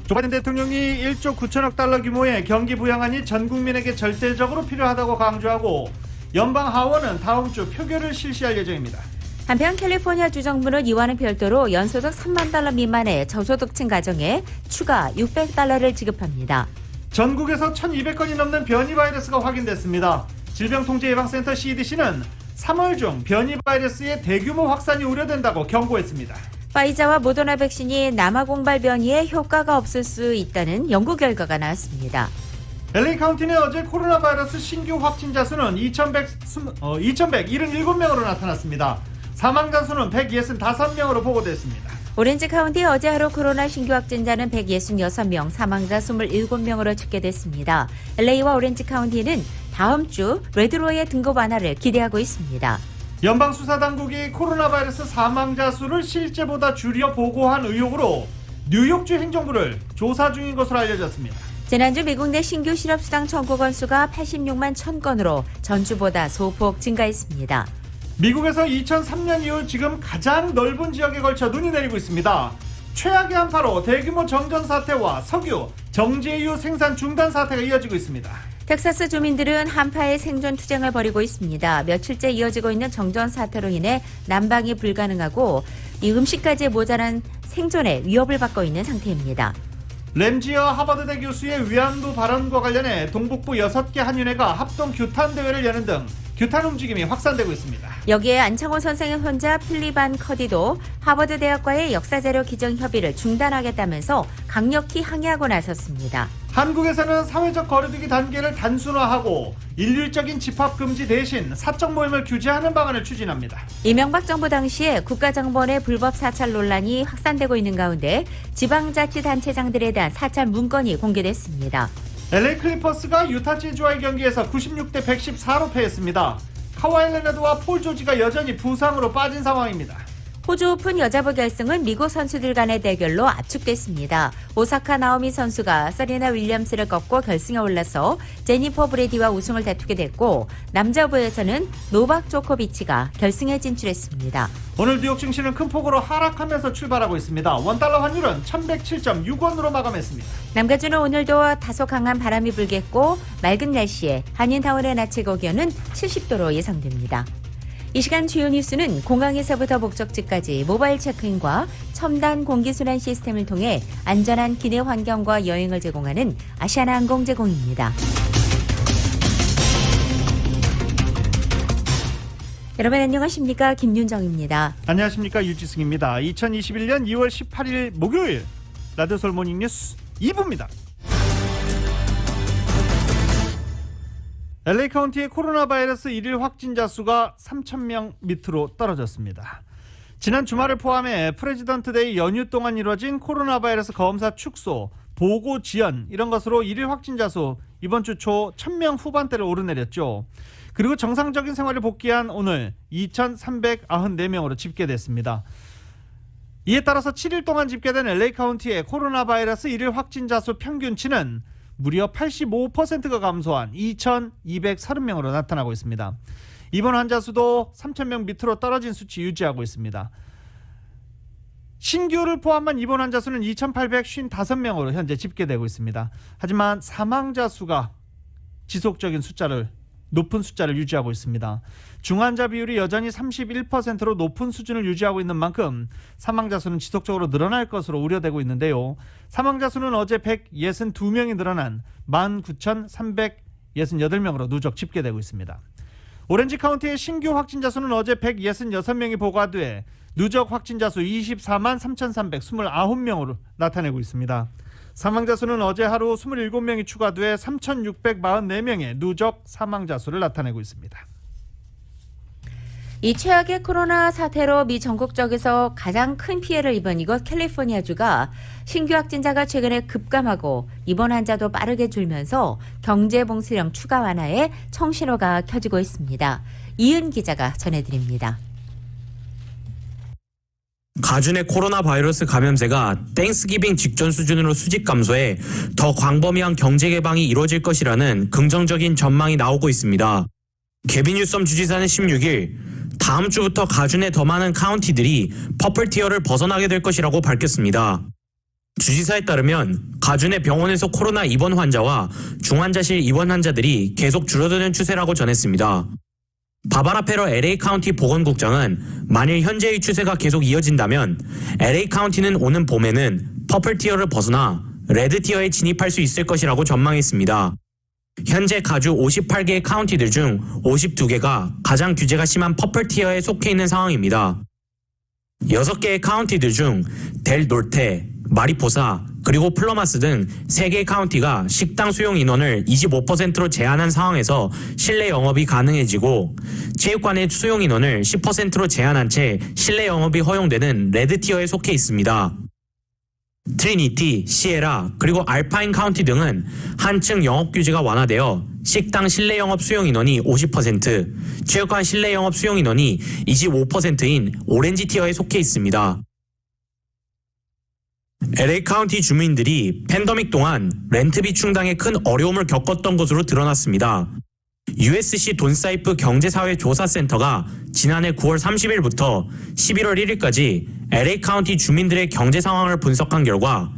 조 바이든 대통령이 1조 9천억 달러 규모의 경기 부양안이 전 국민에게 절대적으로 필요하다고 강조하고 연방 하원은 다음 주 표결을 실시할 예정입니다. 한편 캘리포니아주 정부는 이와는 별도로 연소득 3만 달러 미만의 저소득층 가정에 추가 600달러를 지급합니다. 전국에서 1,200건이 넘는 변이 바이러스가 확인됐습니다. 질병통제예방센터 CDC는 3월 중 변이 바이러스의 대규모 확산이 우려된다고 경고했습니다. 파이자와 모더나 백신이 남아 공발 변이에 효과가 없을 수 있다는 연구 결과가 나왔습니다. LA 카운티 내 어제 코로나 바이러스 신규 확진자 수는 2,177명으로 나타났습니다. 사망자 수는 165명으로 보고됐습니다. 오렌지 카운티 어제 하루 코로나 신규 확진자는 166명, 사망자 27명으로 집계됐습니다. LA와 오렌지 카운티는 다음 주 레드로의 등급 완화를 기대하고 있습니다. 연방수사당국이 코로나 바이러스 사망자 수를 실제보다 줄여 보고한 의혹으로 뉴욕주 행정부를 조사 중인 것으로 알려졌습니다. 지난주 미국 내 신규 실업수당 청구 건수가 86만 1000건으로 전주보다 소폭 증가했습니다. 미국에서 2003년 이후 지금 가장 넓은 지역에 걸쳐 눈이 내리고 있습니다. 최악의 한파로 대규모 정전 사태와 석유, 정제유 생산 중단 사태가 이어지고 있습니다. 텍사스 주민들은 한파에 생존 투쟁을 벌이고 있습니다. 며칠째 이어지고 있는 정전 사태로 인해 난방이 불가능하고 이 음식까지 모자란 생존에 위협을 받고 있는 상태입니다. 램지어 하버드대 교수의 위안부 발언과 관련해 동북부 6개 한인회가 합동 규탄 대회를 여는 등 규탄 움직임이 확산되고 있습니다. 여기에 안창호 선생의 혼자 필리반 커디도 하버드 대학과의 역사자료 기증 협의를 중단하겠다면서 강력히 항의하고 나섰습니다. 한국에서는 사회적 거리두기 단계를 단순화하고 일률적인 집합금지 대신 사적 모임을 규제하는 방안을 추진합니다. 이명박 정부 당시에 국가정보원의 불법 사찰 논란이 확산되고 있는 가운데 지방자치단체장들에 대한 사찰 문건이 공개됐습니다. LA 클리퍼스가 유타 재즈와의 경기에서 96대 114로 패했습니다. 카와이 레너드와 폴 조지가 여전히 부상으로 빠진 상황입니다. 호주 오픈 여자부 결승은 미국 선수들 간의 대결로 압축됐습니다. 오사카 나오미 선수가 서리나 윌리엄스를 꺾고 결승에 올라서 제니퍼 브레디와 우승을 다투게 됐고 남자부에서는 노박 조코비치가 결승에 진출했습니다. 오늘 뉴욕 증시는 큰 폭으로 하락하면서 출발하고 있습니다. 원달러 환율은 1107.6원으로 마감했습니다. 남가주는 오늘도 다소 강한 바람이 불겠고 맑은 날씨에 한인타운의 낮 최고 기온은 70도로 예상됩니다. 이 시간 주요 뉴스는 공항에서부터 목적지까지 모바일 체크인과 첨단 공기순환 시스템을 통해 안전한 기내 환경과 여행을 제공하는 아시아나항공 제공입니다. 여러분 안녕하십니까? 김윤정입니다. 안녕하십니까? 유지승입니다. 2021년 2월 18일 목요일 라디오솔 모닝뉴스 2부입니다. LA 카운티의 코로나 바이러스 1일 확진자 수가 3,000명 밑으로 떨어졌습니다. 지난 주말을 포함해 프레지던트 데이 연휴 동안 이루어진 코로나 바이러스 검사 축소, 보고 지연 이런 것으로 1일 확진자 수 이번 주 초 1,000명 후반대를 오르내렸죠. 그리고 정상적인 생활을 복귀한 오늘 2,394명으로 집계됐습니다. 이에 따라서 7일 동안 집계된 LA 카운티의 코로나 바이러스 1일 확진자 수 평균치는 무려 85%가 감소한 2,230명으로 나타나고 있습니다. 입원 환자 수도 3,000명 밑으로 떨어진 수치 유지하고 있습니다. 신규를 포함한 입원 환자 수는 2,855명으로 현재 집계되고 있습니다. 하지만 사망자 수가 지속적인 높은 숫자를 유지하고 있습니다. 중환자 비율이 여전히 31%로 높은 수준을 유지하고 있는 만큼 사망자 수는 지속적으로 늘어날 것으로 우려되고 있는데요. 사망자 수는 어제 162명이 늘어난 19,368명으로 누적 집계되고 있습니다. 오렌지 카운티의 신규 확진자 수는 어제 166명이 보고돼 누적 확진자 수 24만 3,329명으로 나타내고 있습니다. 사망자 수는 어제 하루 27명이 추가돼 3,644명의 누적 사망자 수를 나타내고 있습니다. 이 최악의 코로나 사태로 미 전국적에서 가장 큰 피해를 입은 이곳 캘리포니아주가 신규 확진자가 최근에 급감하고 입원 환자도 빠르게 줄면서 경제봉쇄령 추가 완화에 청신호가 켜지고 있습니다. 이은 기자가 전해드립니다. 가준의 코로나 바이러스 감염세가 땡스기빙 직전 수준으로 수직 감소해 더 광범위한 경제 개방이 이루어질 것이라는 긍정적인 전망이 나오고 있습니다. 개빈 뉴섬 주지사는 16일 다음 주부터 가준의 더 많은 카운티들이 퍼플 티어를 벗어나게 될 것이라고 밝혔습니다. 주지사에 따르면 가주 내 병원에서 코로나 입원 환자와 중환자실 입원 환자들이 계속 줄어드는 추세라고 전했습니다. 바바라 페러 LA 카운티 보건국장은 만일 현재의 추세가 계속 이어진다면 LA 카운티는 오는 봄에는 퍼플 티어를 벗어나 레드 티어에 진입할 수 있을 것이라고 전망했습니다. 현재 가주 58개의 카운티들 중 52개가 가장 규제가 심한 퍼플 티어에 속해 있는 상황입니다. 6개의 카운티들 중 델 노르테, 마리포사, 그리고 플러마스 등 3개의 카운티가 식당 수용 인원을 25%로 제한한 상황에서 실내 영업이 가능해지고 체육관의 수용 인원을 10%로 제한한 채 실내 영업이 허용되는 레드 티어에 속해 있습니다. 트리니티, 시에라, 그리고 알파인 카운티 등은 한층 영업 규제가 완화되어 식당 실내 영업 수용 인원이 50%, 체육관 실내 영업 수용 인원이 25%인 오렌지 티어에 속해 있습니다. LA 카운티 주민들이 팬데믹 동안 렌트비 충당에 큰 어려움을 겪었던 것으로 드러났습니다. USC 돈사이프 경제사회조사센터가 지난해 9월 30일부터 11월 1일까지 LA 카운티 주민들의 경제 상황을 분석한 결과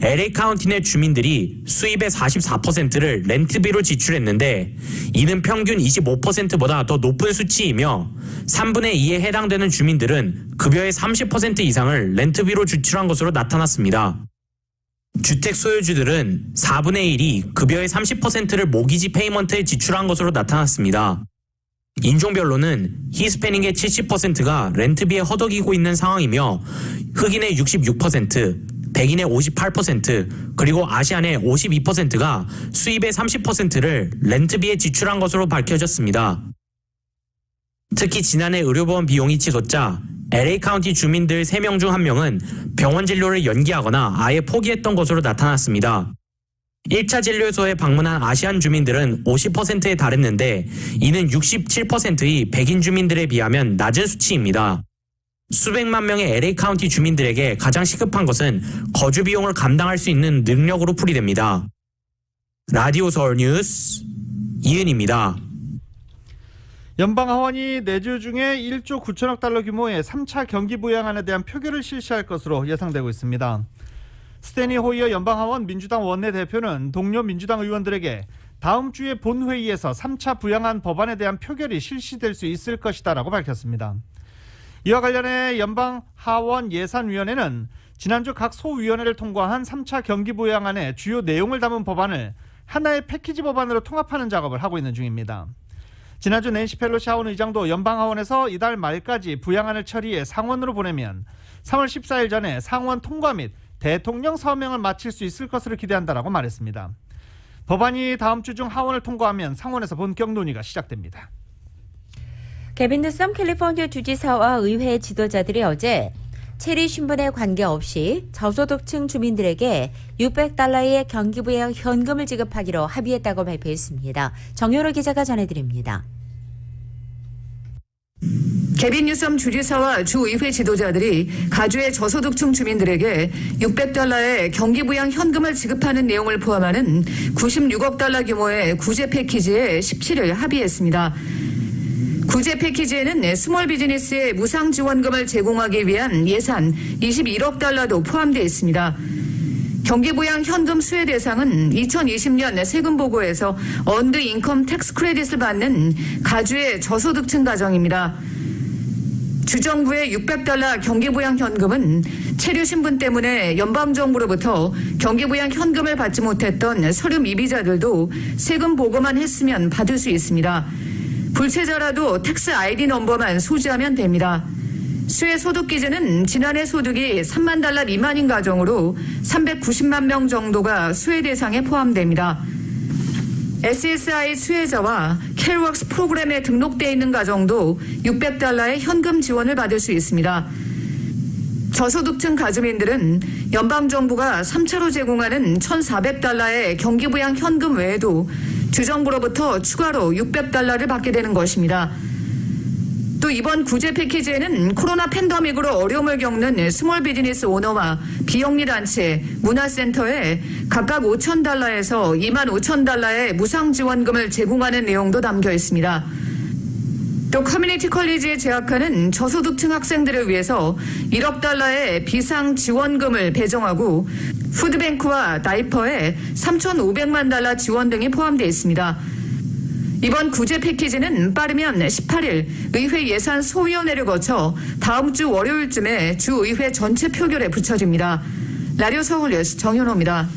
LA 카운티 내 주민들이 수입의 44%를 렌트비로 지출했는데 이는 평균 25%보다 더 높은 수치이며 3분의 2에 해당되는 주민들은 급여의 30% 이상을 렌트비로 지출한 것으로 나타났습니다. 주택 소유주들은 4분의 1이 급여의 30%를 모기지 페이먼트에 지출한 것으로 나타났습니다. 인종별로는 히스패닉의 70%가 렌트비에 허덕이고 있는 상황이며 흑인의 66%, 백인의 58%, 그리고 아시안의 52%가 수입의 30%를 렌트비에 지출한 것으로 밝혀졌습니다. 특히 지난해 의료보험 비용이 치솟자 LA 카운티 주민들 3명 중 1명은 병원 진료를 연기하거나 아예 포기했던 것으로 나타났습니다. 1차 진료소에 방문한 아시안 주민들은 50%에 달했는데 이는 67%의 백인 주민들에 비하면 낮은 수치입니다. 수백만 명의 LA 카운티 주민들에게 가장 시급한 것은 거주 비용을 감당할 수 있는 능력으로 풀이됩니다. 라디오 서울 뉴스 이은입니다. 연방하원이 내주 중에 1조 9천억 달러 규모의 3차 경기 부양안에 대한 표결을 실시할 것으로 예상되고 있습니다. 스테니 호이어 연방하원 민주당 원내대표는 동료 민주당 의원들에게 다음 주에 본회의에서 3차 부양안 법안에 대한 표결이 실시될 수 있을 것이다라고 밝혔습니다. 이와 관련해 연방하원 예산위원회는 지난주 각 소위원회를 통과한 3차 경기 부양안의 주요 내용을 담은 법안을 하나의 패키지 법안으로 통합하는 작업을 하고 있는 중입니다. 지난주 낸시 펠로시 하원 의장도 연방하원에서 이달 말까지 부양안을 처리해 상원으로 보내면 3월 14일 전에 상원 통과 및 대통령 서명을 마칠 수 있을 것으로 기대한다라고 말했습니다. 법안이 다음 주 중 하원을 통과하면 상원에서 본격 논의가 시작됩니다. 개빈 뉴섬 캘리포니아 주지사와 의회 지도자들이 어제 체리 신분에 관계없이 저소득층 주민들에게 $600의 경기부양 현금을 지급하기로 합의했다고 발표했습니다. 정효로 기자가 전해드립니다. 개빈 뉴섬 주지사와 주의회 지도자들이 가주의 저소득층 주민들에게 $600의 경기부양 현금을 지급하는 내용을 포함하는 $96억 규모의 구제 패키지에 17일 합의했습니다. 구제 패키지에는 스몰 비즈니스에 무상 지원금을 제공하기 위한 예산 $21억 포함되어 있습니다. 경기부양 현금 수혜 대상은 2020년 세금 보고에서 언드 인컴 텍스 크레딧을 받는 가주의 저소득층 가정입니다. 주정부의 $600 경기부양 현금은 체류 신분 때문에 연방정부로부터 경기부양 현금을 받지 못했던 서류 미비자들도 세금 보고만 했으면 받을 수 있습니다. 불체자라도 텍스 아이디 넘버만 소지하면 됩니다. 수혜 소득 기준은 지난해 소득이 $3만 미만인 가정으로 390만 명 정도가 수혜 대상에 포함됩니다. SSI 수혜자와 캘웍스 프로그램에 등록되어 있는 가정도 $600의 현금 지원을 받을 수 있습니다. 저소득층 가주민들은 연방정부가 3차로 제공하는 $1,400의 경기부양 현금 외에도 주정부로부터 추가로 $600를 받게 되는 것입니다. 또 이번 구제 패키지에는 코로나 팬데믹으로 어려움을 겪는 스몰 비즈니스 오너와 비영리 단체, 문화센터에 각각 $5,000에서 $25,000의 무상 지원금을 제공하는 내용도 담겨 있습니다. 또 커뮤니티 컬리지에 재학하는 저소득층 학생들을 위해서 1억 달러의 비상 지원금을 배정하고 푸드뱅크와 다이퍼에 3,500만 달러 지원 등이 포함되어 있습니다. 이번 구제 패키지는 빠르면 18일 의회 예산 소위원회를 거쳐 다음 주 월요일쯤에 주의회 전체 표결에 붙여집니다. 라디오 서울 뉴스 정현호입니다.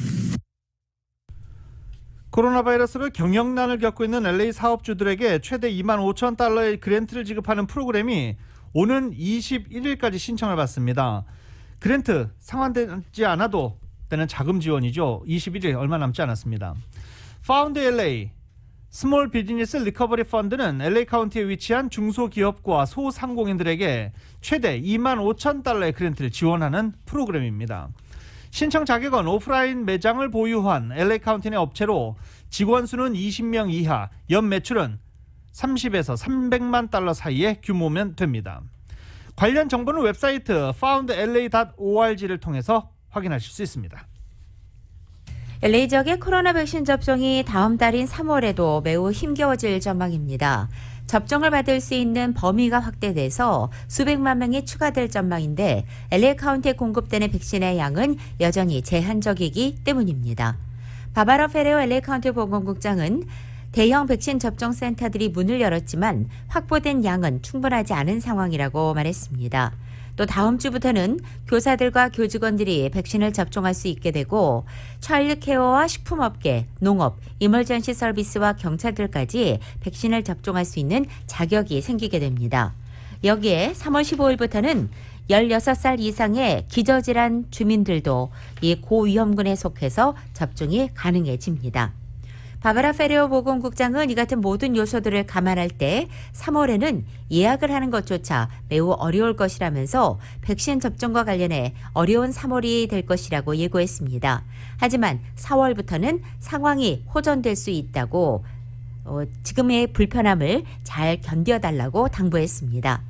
코로나 바이러스로 경영난을 겪고 있는 LA 사업주들에게 최대 2만 5천 달러의 그랜트를 지급하는 프로그램이 오는 21일까지 신청을 받습니다. 그랜트 상환되지 않아도 되는 자금 지원이죠. 21일 얼마 남지 않았습니다. 파운드 LA 스몰 비즈니스 리커버리 펀드는 LA 카운티에 위치한 중소기업과 소상공인들에게 최대 2만 5천 달러의 그랜트를 지원하는 프로그램입니다. 신청 자격은 오프라인 매장을 보유한 LA 카운티 내 업체로 직원 수는 20명 이하, 연 매출은 30에서 300만 달러 사이의 규모면 됩니다. 관련 정보는 웹사이트 foundla.org를 통해서 확인하실 수 있습니다. LA 지역의 코로나 백신 접종이 다음 달인 3월에도 매우 힘겨워질 전망입니다. 접종을 받을 수 있는 범위가 확대돼서 수백만 명이 추가될 전망인데 LA 카운티에 공급되는 백신의 양은 여전히 제한적이기 때문입니다. 바바라 페레오 LA 카운티 보건국장은 대형 백신 접종 센터들이 문을 열었지만 확보된 양은 충분하지 않은 상황이라고 말했습니다. 또 다음 주부터는 교사들과 교직원들이 백신을 접종할 수 있게 되고 차일드케어와 식품업계, 농업, 이머전시 서비스와 경찰들까지 백신을 접종할 수 있는 자격이 생기게 됩니다. 여기에 3월 15일부터는 16살 이상의 기저질환 주민들도 이 고위험군에 속해서 접종이 가능해집니다. 바바라 페레오 보건국장은 이 같은 모든 요소들을 감안할 때 3월에는 예약을 하는 것조차 매우 어려울 것이라면서 백신 접종과 관련해 어려운 3월이 될 것이라고 예고했습니다. 하지만 4월부터는 상황이 호전될 수 있다고 지금의 불편함을 잘 견뎌달라고 당부했습니다.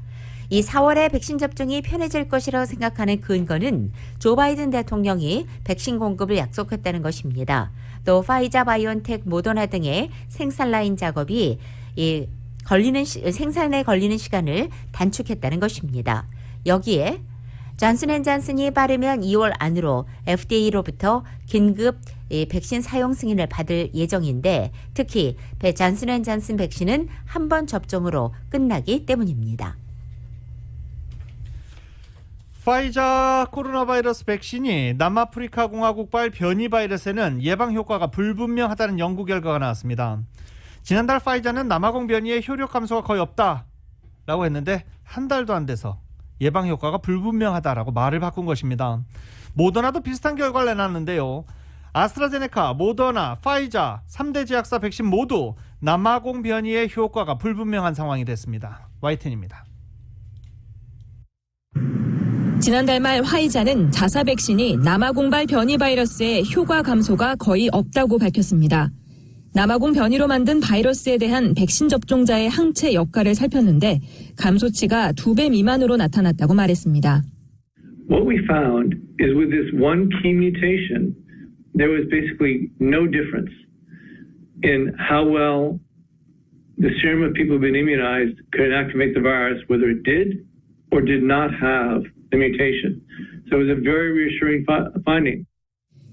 이 4월에 백신 접종이 편해질 것이라고 생각하는 근거는 조 바이든 대통령이 백신 공급을 약속했다는 것입니다. 또 파이자, 바이온텍, 모더나 등의 생산 라인 작업이 생산에 걸리는 시간을 단축했다는 것입니다. 여기에 존슨앤존슨이 빠르면 2월 안으로 FDA로부터 긴급 백신 사용 승인을 받을 예정인데 특히 존슨앤존슨 백신은 한 번 접종으로 끝나기 때문입니다. 파이자 코로나 바이러스 백신이 남아프리카 공화국발 변이 바이러스에는 예방 효과가 불분명하다는 연구 결과가 나왔습니다. 지난달 파이자는 남아공 변이의 효력 감소가 거의 없다라고 했는데 한 달도 안 돼서 예방 효과가 불분명하다라고 말을 바꾼 것입니다. 모더나도 비슷한 결과를 내놨는데요. 아스트라제네카, 모더나, 파이자 3대 제약사 백신 모두 남아공 변이의 효과가 불분명한 상황이 됐습니다. YTN입니다. 지난달 말 화이자는 자사 백신이 남아공발 변이 바이러스의 효과 감소가 거의 없다고 밝혔습니다. 남아공 변이로 만든 바이러스에 대한 백신 접종자의 항체 역할을 살폈는데 감소치가 2배 미만으로 나타났다고 말했습니다. What we found is with this one key mutation, there was basically no difference in how well the serum of people who've been immunized could inactivate the virus, whether it did or did not have the mutation. So it was a very reassuring finding.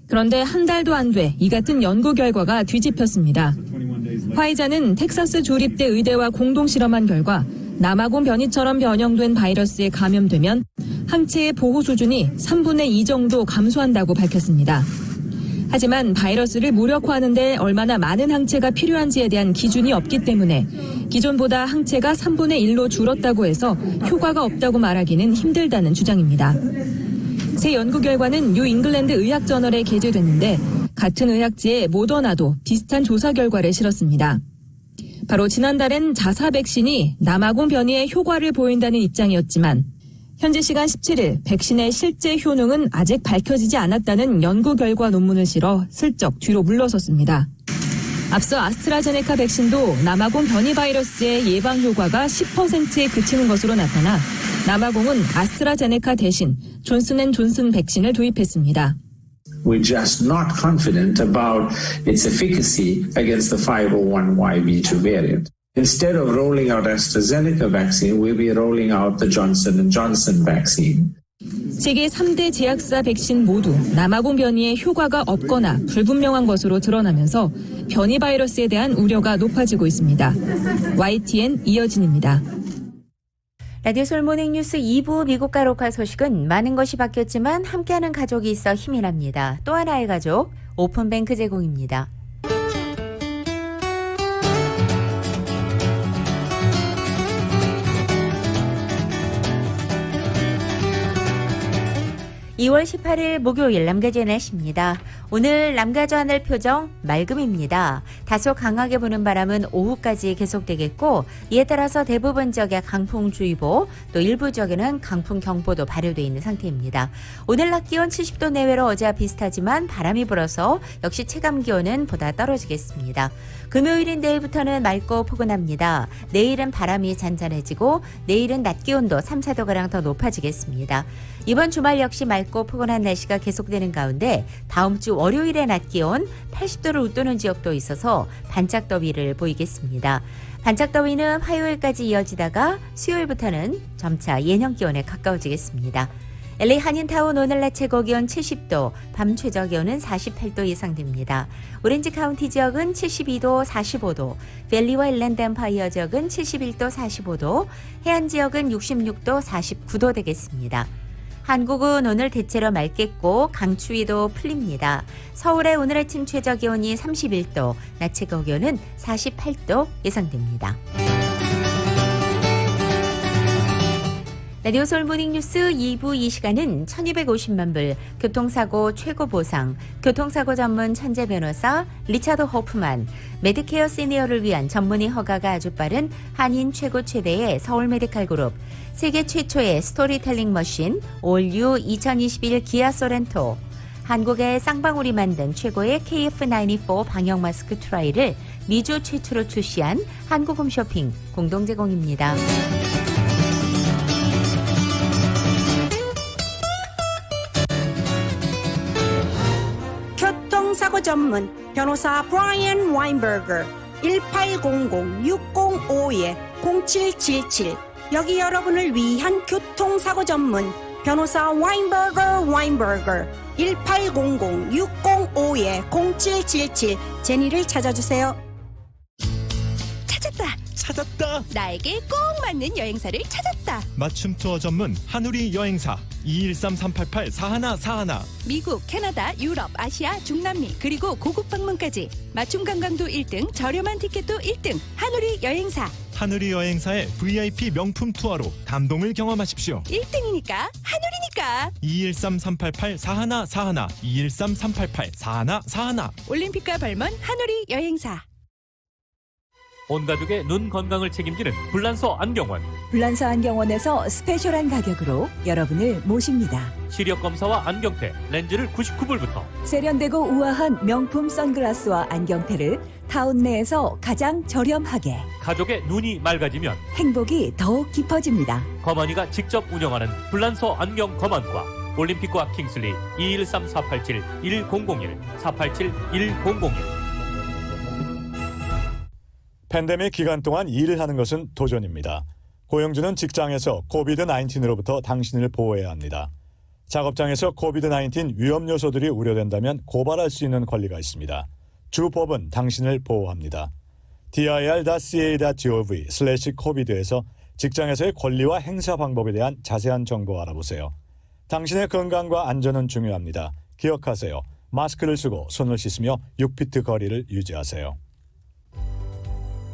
그런데 한 달도 안 돼 이 같은 연구 결과가 뒤집혔습니다. 화이자는 텍사스 주립대 의대와 공동 실험한 결과 남아공 변이처럼 변형된 바이러스에 감염되면 항체의 보호 수준이 3분의 2 정도 감소한다고 밝혔습니다. 하지만 바이러스를 무력화하는 데 얼마나 많은 항체가 필요한지에 대한 기준이 없기 때문에 기존보다 항체가 3분의 1로 줄었다고 해서 효과가 없다고 말하기는 힘들다는 주장입니다. 새 연구 결과는 뉴 잉글랜드 의학 저널에 게재됐는데 같은 의학지의 모더나도 비슷한 조사 결과를 실었습니다. 바로 지난달엔 자사 백신이 남아공 변이에 효과를 보인다는 입장이었지만 현지 시간 17일 백신의 실제 효능은 아직 밝혀지지 않았다는 연구 결과 논문을 실어 슬쩍 뒤로 물러섰습니다. 앞서 아스트라제네카 백신도 남아공 변이 바이러스의 예방 효과가 10%에 그치는 것으로 나타나 남아공은 아스트라제네카 대신 존슨앤존슨 백신을 도입했습니다. We're just not confident about its efficacy against the 501YB2 variant. Instead of rolling out AstraZeneca vaccine, we'll be rolling out the Johnson & Johnson vaccine. 세계 3대 제약사 백신 모두 남아공 변이의 효과가 없거나 불분명한 것으로 드러나면서 변이 바이러스에 대한 우려가 높아지고 있습니다. YTN 이어진입니다. 라디오 솔모닝 뉴스 2부 미국과 로컬 소식은 많은 것이 바뀌었지만 함께하는 가족이 있어 힘이 납니다. 또 하나의 가족, 오픈뱅크 제공입니다. (2월 18일) 목요일 남가주의 날씨입니다. 오늘 남가주 하늘 표정 맑음입니다. 다소 강하게 부는 바람은 오후까지 계속되겠고 이에 따라서 대부분 지역에 강풍주의보 또 일부 지역에는 강풍경보도 발효되어 있는 상태입니다. 오늘 낮 기온 70도 내외로 어제와 비슷하지만 바람이 불어서 역시 체감기온은 보다 떨어지겠습니다. 금요일인 내일부터는 맑고 포근합니다. 내일은 바람이 잔잔해지고 내일은 낮 기온도 3, 4도가량 더 높아지겠습니다. 이번 주말 역시 맑고 포근한 날씨가 계속되는 가운데 다음 주 월요일의 낮 기온 80도를 웃도는 지역도 있어서 반짝 더위를 보이겠습니다. 반짝 더위는 화요일까지 이어지다가 수요일부터는 점차 예년 기온에 가까워지겠습니다. LA 한인타운 오늘 낮 최고 기온 70도, 밤 최저 기온은 48도 예상됩니다. 오렌지 카운티 지역은 72도, 45도, 밸리와 일랜드 엠파이어 지역은 71도, 45도, 해안 지역은 66도, 49도 되겠습니다. 한국은 오늘 대체로 맑겠고 강추위도 풀립니다. 서울의 오늘 아침 최저 기온이 31도, 낮 최고 기온은 48도 예상됩니다. 라디오 솔모닝 뉴스 2부 이 시간은 1250만 불 교통사고 최고 보상, 교통사고 전문 천재 변호사 리차드 호프만, 메디케어 시니어를 위한 전문의 허가가 아주 빠른 한인 최고 최대의 서울 메디칼 그룹, 세계 최초의 스토리텔링 머신 올유 2021 기아 소렌토, 한국의 쌍방울이 만든 최고의 KF94 방역 마스크 트라이를 미주 최초로 출시한 한국홈쇼핑 공동 제공입니다. 교통사고 전문 변호사 브라이언 와인버거 1800-605-0777 여기 여러분을 위한 교통사고 전문 변호사 와인버거 1800-605-0777 제니를 찾아주세요. 찾았다. 나에게 꼭 맞는 여행사를 찾았다. 맞춤 투어 전문 한우리 여행사 213-388-4141. 미국, 캐나다, 유럽, 아시아, 중남미 그리고 고국 방문까지 맞춤 관광도 1등, 저렴한 티켓도 1등. 한우리 여행사. 한우리 여행사의 VIP 명품 투어로 감동을 경험하십시오. 1등이니까 한우리니까. 213-388-4141. 213-388-4141. 올림픽과 벌먼 한우리 여행사. 온 가족의 눈 건강을 책임지는 불란서 안경원. 불란서 안경원에서 스페셜한 가격으로 여러분을 모십니다. 시력 검사와 안경테, 렌즈를 99불부터. 세련되고 우아한 명품 선글라스와 안경테를 타운 내에서 가장 저렴하게. 가족의 눈이 맑아지면 행복이 더욱 깊어집니다. 거머니가 직접 운영하는 불란서 안경 거만과 올림픽과 킹슬리 213-487-1001 487-1001. 팬데믹 기간 동안 일을 하는 것은 도전입니다. 고용주는 직장에서 코비드-19로부터 당신을 보호해야 합니다. 작업장에서 코비드-19 위험 요소들이 우려된다면 고발할 수 있는 권리가 있습니다. 주법은 당신을 보호합니다. dir.ca.gov/covid에서 직장에서의 권리와 행사 방법에 대한 자세한 정보 알아보세요. 당신의 건강과 안전은 중요합니다. 기억하세요. 마스크를 쓰고 손을 씻으며 6피트 거리를 유지하세요.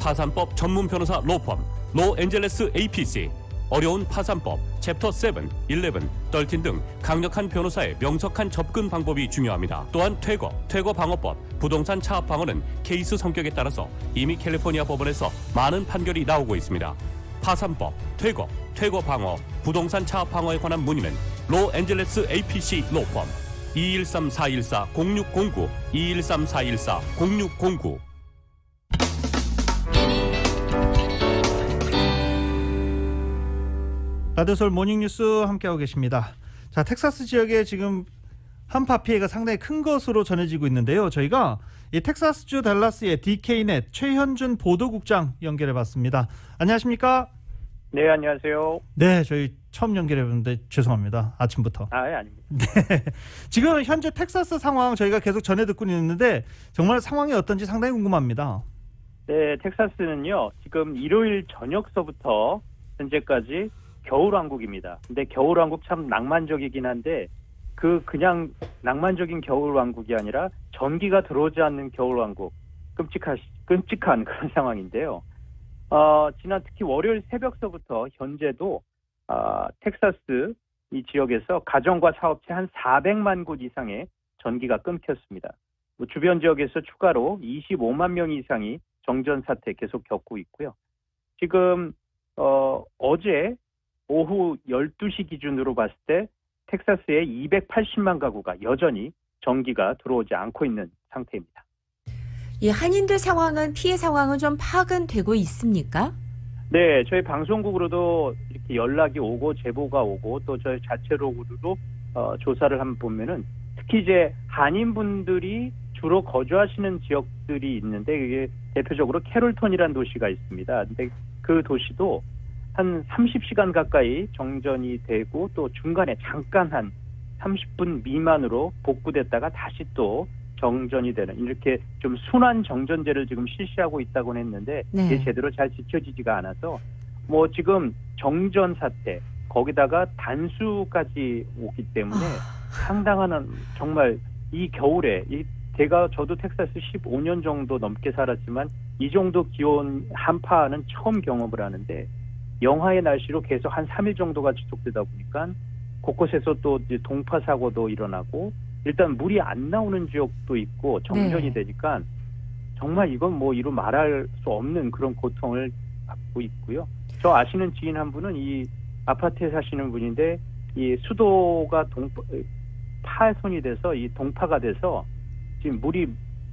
파산법 전문 변호사 로펌 로앤젤레스 APC. 어려운 파산법 챕터 7, 11, 13 등 강력한 변호사의 명석한 접근 방법이 중요합니다. 또한 퇴거 방어법, 부동산 차압 방어는 케이스 성격에 따라서 이미 캘리포니아 법원에서 많은 판결이 나오고 있습니다. 파산법, 퇴거 방어, 부동산 차압 방어에 관한 문의는 로앤젤레스 APC 로펌 213-414-0609 213-414-0609. 라디오솔 모닝뉴스 함께하고 계십니다. 자, 텍사스 지역에 지금 한파 피해가 상당히 큰 것으로 전해지고 있는데요. 저희가 이 텍사스주 댈러스의 DK넷 최현준 보도국장 연결해봤습니다. 안녕하십니까? 네, 안녕하세요. 네, 저희 처음 연결해봤는데 죄송합니다. 아침부터. 예, 아닙니다. 네. 지금 현재 텍사스 상황 저희가 계속 전해 듣고 있는데 정말 상황이 어떤지 상당히 궁금합니다. 네, 텍사스는요, 지금 일요일 저녁서부터 현재까지 겨울왕국입니다. 근데 겨울왕국 참 낭만적이긴 한데 그냥 낭만적인 겨울왕국이 아니라 전기가 들어오지 않는 겨울왕국. 끔찍한 그런 상황인데요. 지난 특히 월요일 새벽서부터 현재도 텍사스 이 지역에서 가정과 사업체 한 400만 곳 이상의 전기가 끊겼습니다. 주변 지역에서 추가로 25만 명 이상이 정전 사태 계속 겪고 있고요. 지금 어제 오후 12시 기준으로 봤을 때 텍사스에 280만 가구가 여전히 전기가 들어오지 않고 있는 상태입니다. 이 한인들 상황은 피해 상황은 좀 파악은 되고 있습니까? 네, 저희 방송국으로도 이렇게 연락이 오고 제보가 오고 또 저희 자체로도 조사를 한번 보면은 특히 이제 한인분들이 주로 거주하시는 지역들이 있는데 이게 대표적으로 캐롤턴이라는 도시가 있습니다. 근데 그 도시도 한 30시간 가까이 정전이 되고 또 중간에 잠깐 한 30분 미만으로 복구됐다가 다시 또 정전이 되는 이렇게 좀 순환 정전제를 지금 실시하고 있다고 했는데 이게 제대로 잘 지켜지지가 않아서 뭐 지금 정전 사태 거기다가 단수까지 오기 때문에 상당한 정말 이 겨울에 저도 텍사스 15년 정도 넘게 살았지만 이 정도 기온 한파는 처음 경험을 하는데 영하의 날씨로 계속 한 3일 정도가 지속되다 보니까 곳곳에서 또 이제 동파 사고도 일어나고 일단 물이 안 나오는 지역도 있고 정전이 되니까 정말 이건 뭐 이루 말할 수 없는 그런 고통을 받고 있고요. 저 아시는 지인 한 분은 이 아파트에 사시는 분인데 이 수도가 파손이 돼서 이 동파가 돼서 지금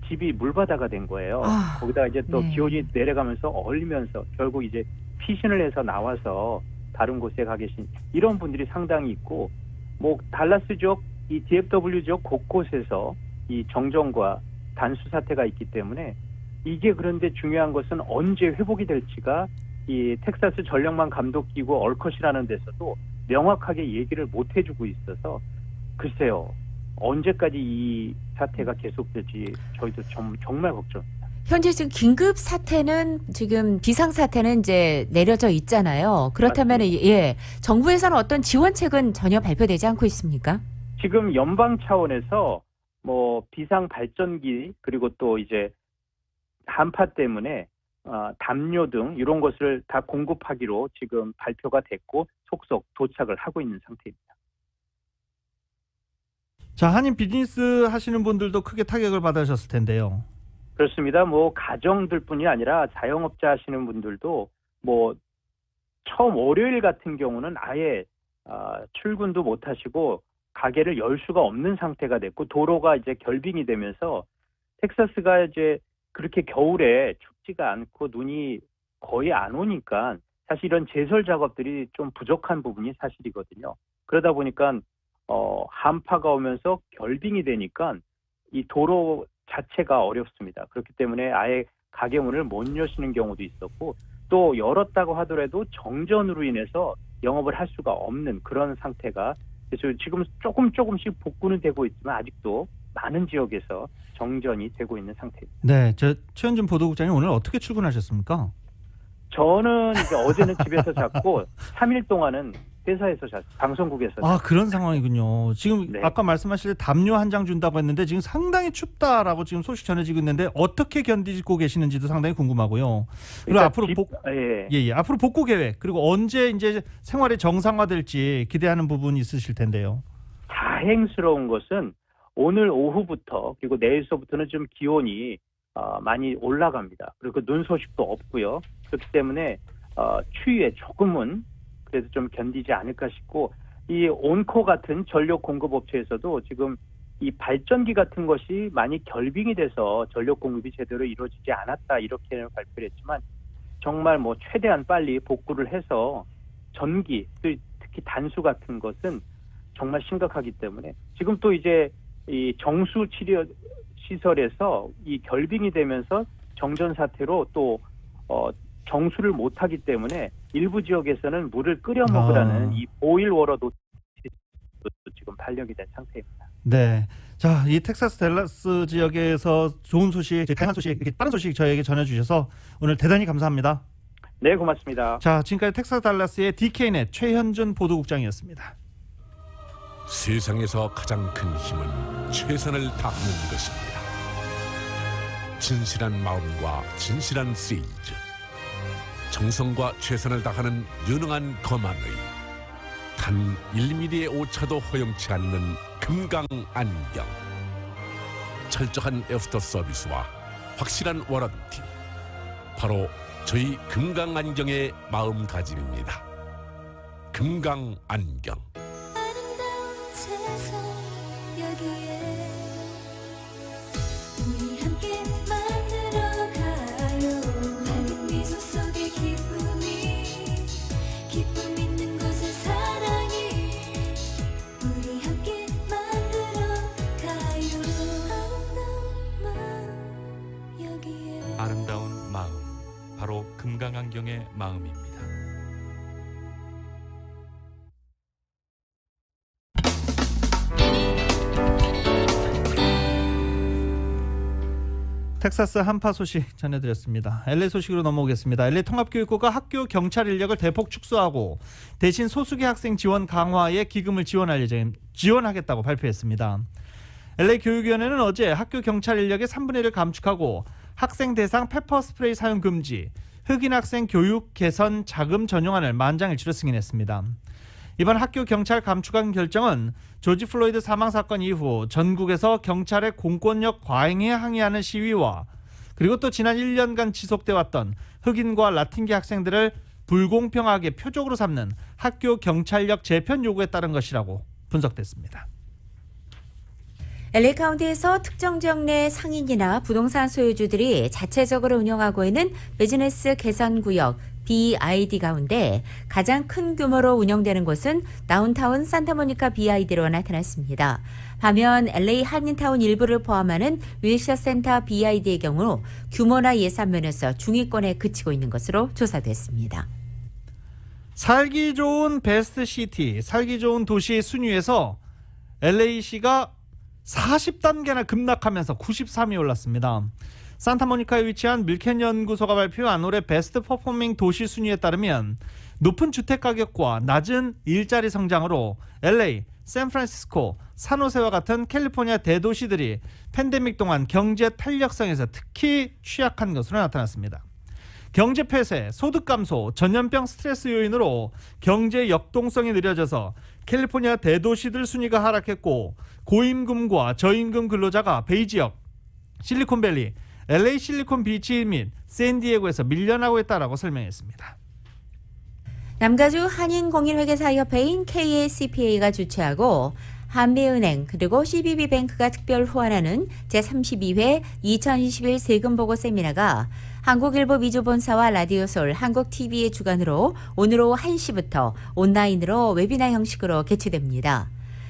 집이 물바다가 된 거예요. 거기다가 이제 또 기온이 내려가면서 얼리면서 결국 이제 피신을 해서 나와서 다른 곳에 가 계신 이런 분들이 상당히 있고 뭐 달라스 지역 이 DFW 지역 곳곳에서 이 정전과 단수 사태가 있기 때문에 이게 그런데 중요한 것은 언제 회복이 될지가 이 텍사스 전력망 감독기구 얼컷이라는 데서도 명확하게 얘기를 못 해주고 있어서 글쎄요. 언제까지 이 사태가 계속될지 저희도 정말 걱정입니다. 현재 지금 긴급 사태는 지금 비상 사태는 이제 내려져 있잖아요. 그렇다면 정부에서는 어떤 지원책은 전혀 발표되지 않고 있습니까? 지금 연방 차원에서 뭐 비상 발전기 그리고 또 이제 한파 때문에 담요 등 이런 것을 다 공급하기로 지금 발표가 됐고 속속 도착을 하고 있는 상태입니다. 자, 한인 비즈니스 하시는 분들도 크게 타격을 받으셨을 텐데요. 그렇습니다. 뭐 가정들뿐이 아니라 자영업자 하시는 분들도 뭐 처음 월요일 같은 경우는 아예 출근도 못 하시고 가게를 열 수가 없는 상태가 됐고 도로가 이제 결빙이 되면서 텍사스가 이제 그렇게 겨울에 춥지가 않고 눈이 거의 안 오니까 사실 이런 제설 작업들이 좀 부족한 부분이 사실이거든요. 그러다 보니까 한파가 오면서 결빙이 되니까 이 도로 자체가 어렵습니다. 그렇기 때문에 아예 가게 문을 못 여시는 경우도 있었고 또 열었다고 하더라도 정전으로 인해서 영업을 할 수가 없는 그런 상태가 그래서 지금 조금씩 복구는 되고 있지만 아직도 많은 지역에서 정전이 되고 있는 상태입니다. 네, 최현준 보도국장님 오늘 어떻게 출근하셨습니까? 저는 이제 어제는 집에서 잤고 3일 동안은 회사에서 잤어요. 방송국에서. 그런 상황이군요. 지금 아까 말씀하실 때 담요 한 장 준다고 했는데 지금 상당히 춥다라고 지금 소식 전해지고 있는데 어떻게 견디고 계시는지도 상당히 궁금하고요. 그리고 앞으로 앞으로 복구 계획 그리고 언제 이제 생활이 정상화될지 기대하는 부분이 있으실 텐데요. 다행스러운 것은 오늘 오후부터 그리고 내일서부터는 좀 기온이 많이 올라갑니다. 그리고 눈 소식도 없고요. 그렇기 때문에 추위에 조금은 그래도 좀 견디지 않을까 싶고 이 온코 같은 전력 공급 업체에서도 지금 이 발전기 같은 것이 많이 결빙이 돼서 전력 공급이 제대로 이루어지지 않았다 이렇게 발표를 했지만 정말 뭐 최대한 빨리 복구를 해서 전기 특히 단수 같은 것은 정말 심각하기 때문에 지금 또 이제 이 정수 치료 시설에서 이 결빙이 되면서 정전 사태로 또 정수를 못하기 때문에 일부 지역에서는 물을 끓여 먹으라는 이 보일 워러 노티스도 지금 발령이 된 상태입니다. 네. 자, 이 텍사스 댈러스 지역에서 좋은 소식, 다양한 소식, 이렇게 빠른 소식 저에게 전해주셔서 오늘 대단히 감사합니다. 네, 고맙습니다. 자, 지금까지 텍사스 댈러스의 DK넷 최현준 보도국장이었습니다. 세상에서 가장 큰 힘은 최선을 다하는 것입니다. 진실한 마음과 진실한 세일즈, 정성과 최선을 다하는 유능한 검안의 단 1mm의 오차도 허용치 않는 금강 안경, 철저한 애프터 서비스와 확실한 워런티, 바로 저희 금강 안경의 마음가짐입니다. 금강 안경. 우리 함께 만들어가요. 밝은 미소 속에 기쁨 있는 곳에 사랑이. 우리 함께 만들어가요. 아름다운 마음 여기에. 아름다운 마음, 바로 금강안경의 마음입니다. 텍사스 한파 소식 전해드렸습니다. LA 소식으로 넘어오겠습니다. LA 통합교육부가 학교 경찰 인력을 대폭 축소하고 대신 소수계 학생 지원 강화에 기금을 지원하겠다고 발표했습니다. LA 교육위원회는 어제 학교 경찰 인력의 3분의 1을 감축하고 학생 대상 페퍼 스프레이 사용 금지, 흑인 학생 교육 개선 자금 전용안을 만장일치로 승인했습니다. 이번 학교 경찰 감축안 결정은 조지 플로이드 사망 사건 이후 전국에서 경찰의 공권력 과잉에 항의하는 시위와 그리고 또 지난 1년간 지속돼 왔던 흑인과 라틴계 학생들을 불공평하게 표적으로 삼는 학교 경찰력 재편 요구에 따른 것이라고 분석됐습니다. LA 카운티에서 특정 지역 내 상인이나 부동산 소유주들이 자체적으로 운영하고 있는 비즈니스 개선 구역 BID 가운데 가장 큰 규모로 운영되는 곳은 다운타운 산타모니카 BID로 나타났습니다. 반면 LA 한인타운 일부를 포함하는 윌셔센터 BID의 경우 규모나 예산 면에서 중위권에 그치고 있는 것으로 조사됐습니다. 살기 좋은 베스트 시티, 살기 좋은 도시 순위에서 LA시가 40단계나 급락하면서 93위 올랐습니다. 산타모니카에 위치한 밀켄 연구소가 발표한 올해 베스트 퍼포밍 도시 순위에 따르면 높은 주택 가격과 낮은 일자리 성장으로 LA, 샌프란시스코, 산호세와 같은 캘리포니아 대도시들이 팬데믹 동안 경제 탄력성에서 특히 취약한 것으로 나타났습니다. 경제 폐쇄, 소득 감소, 전염병 스트레스 요인으로 경제 역동성이 느려져서 캘리포니아 대도시들 순위가 하락했고 고임금과 저임금 근로자가 베이지역, 실리콘밸리, LA 실리콘 비치 및 샌디에고에서 밀려나고 있다라고 설명했습니다. 남가주 한인공인회계사협회인 KACPA가 주최하고 한미은행 그리고 CBB뱅크가 특별 후원하는 제32회 2021 세금보고 세미나가 한국일보 미주본사와 라디오솔, 한국TV의 주관으로 오늘 오후 1시부터 온라인으로 웨비나 형식으로 개최됩니다.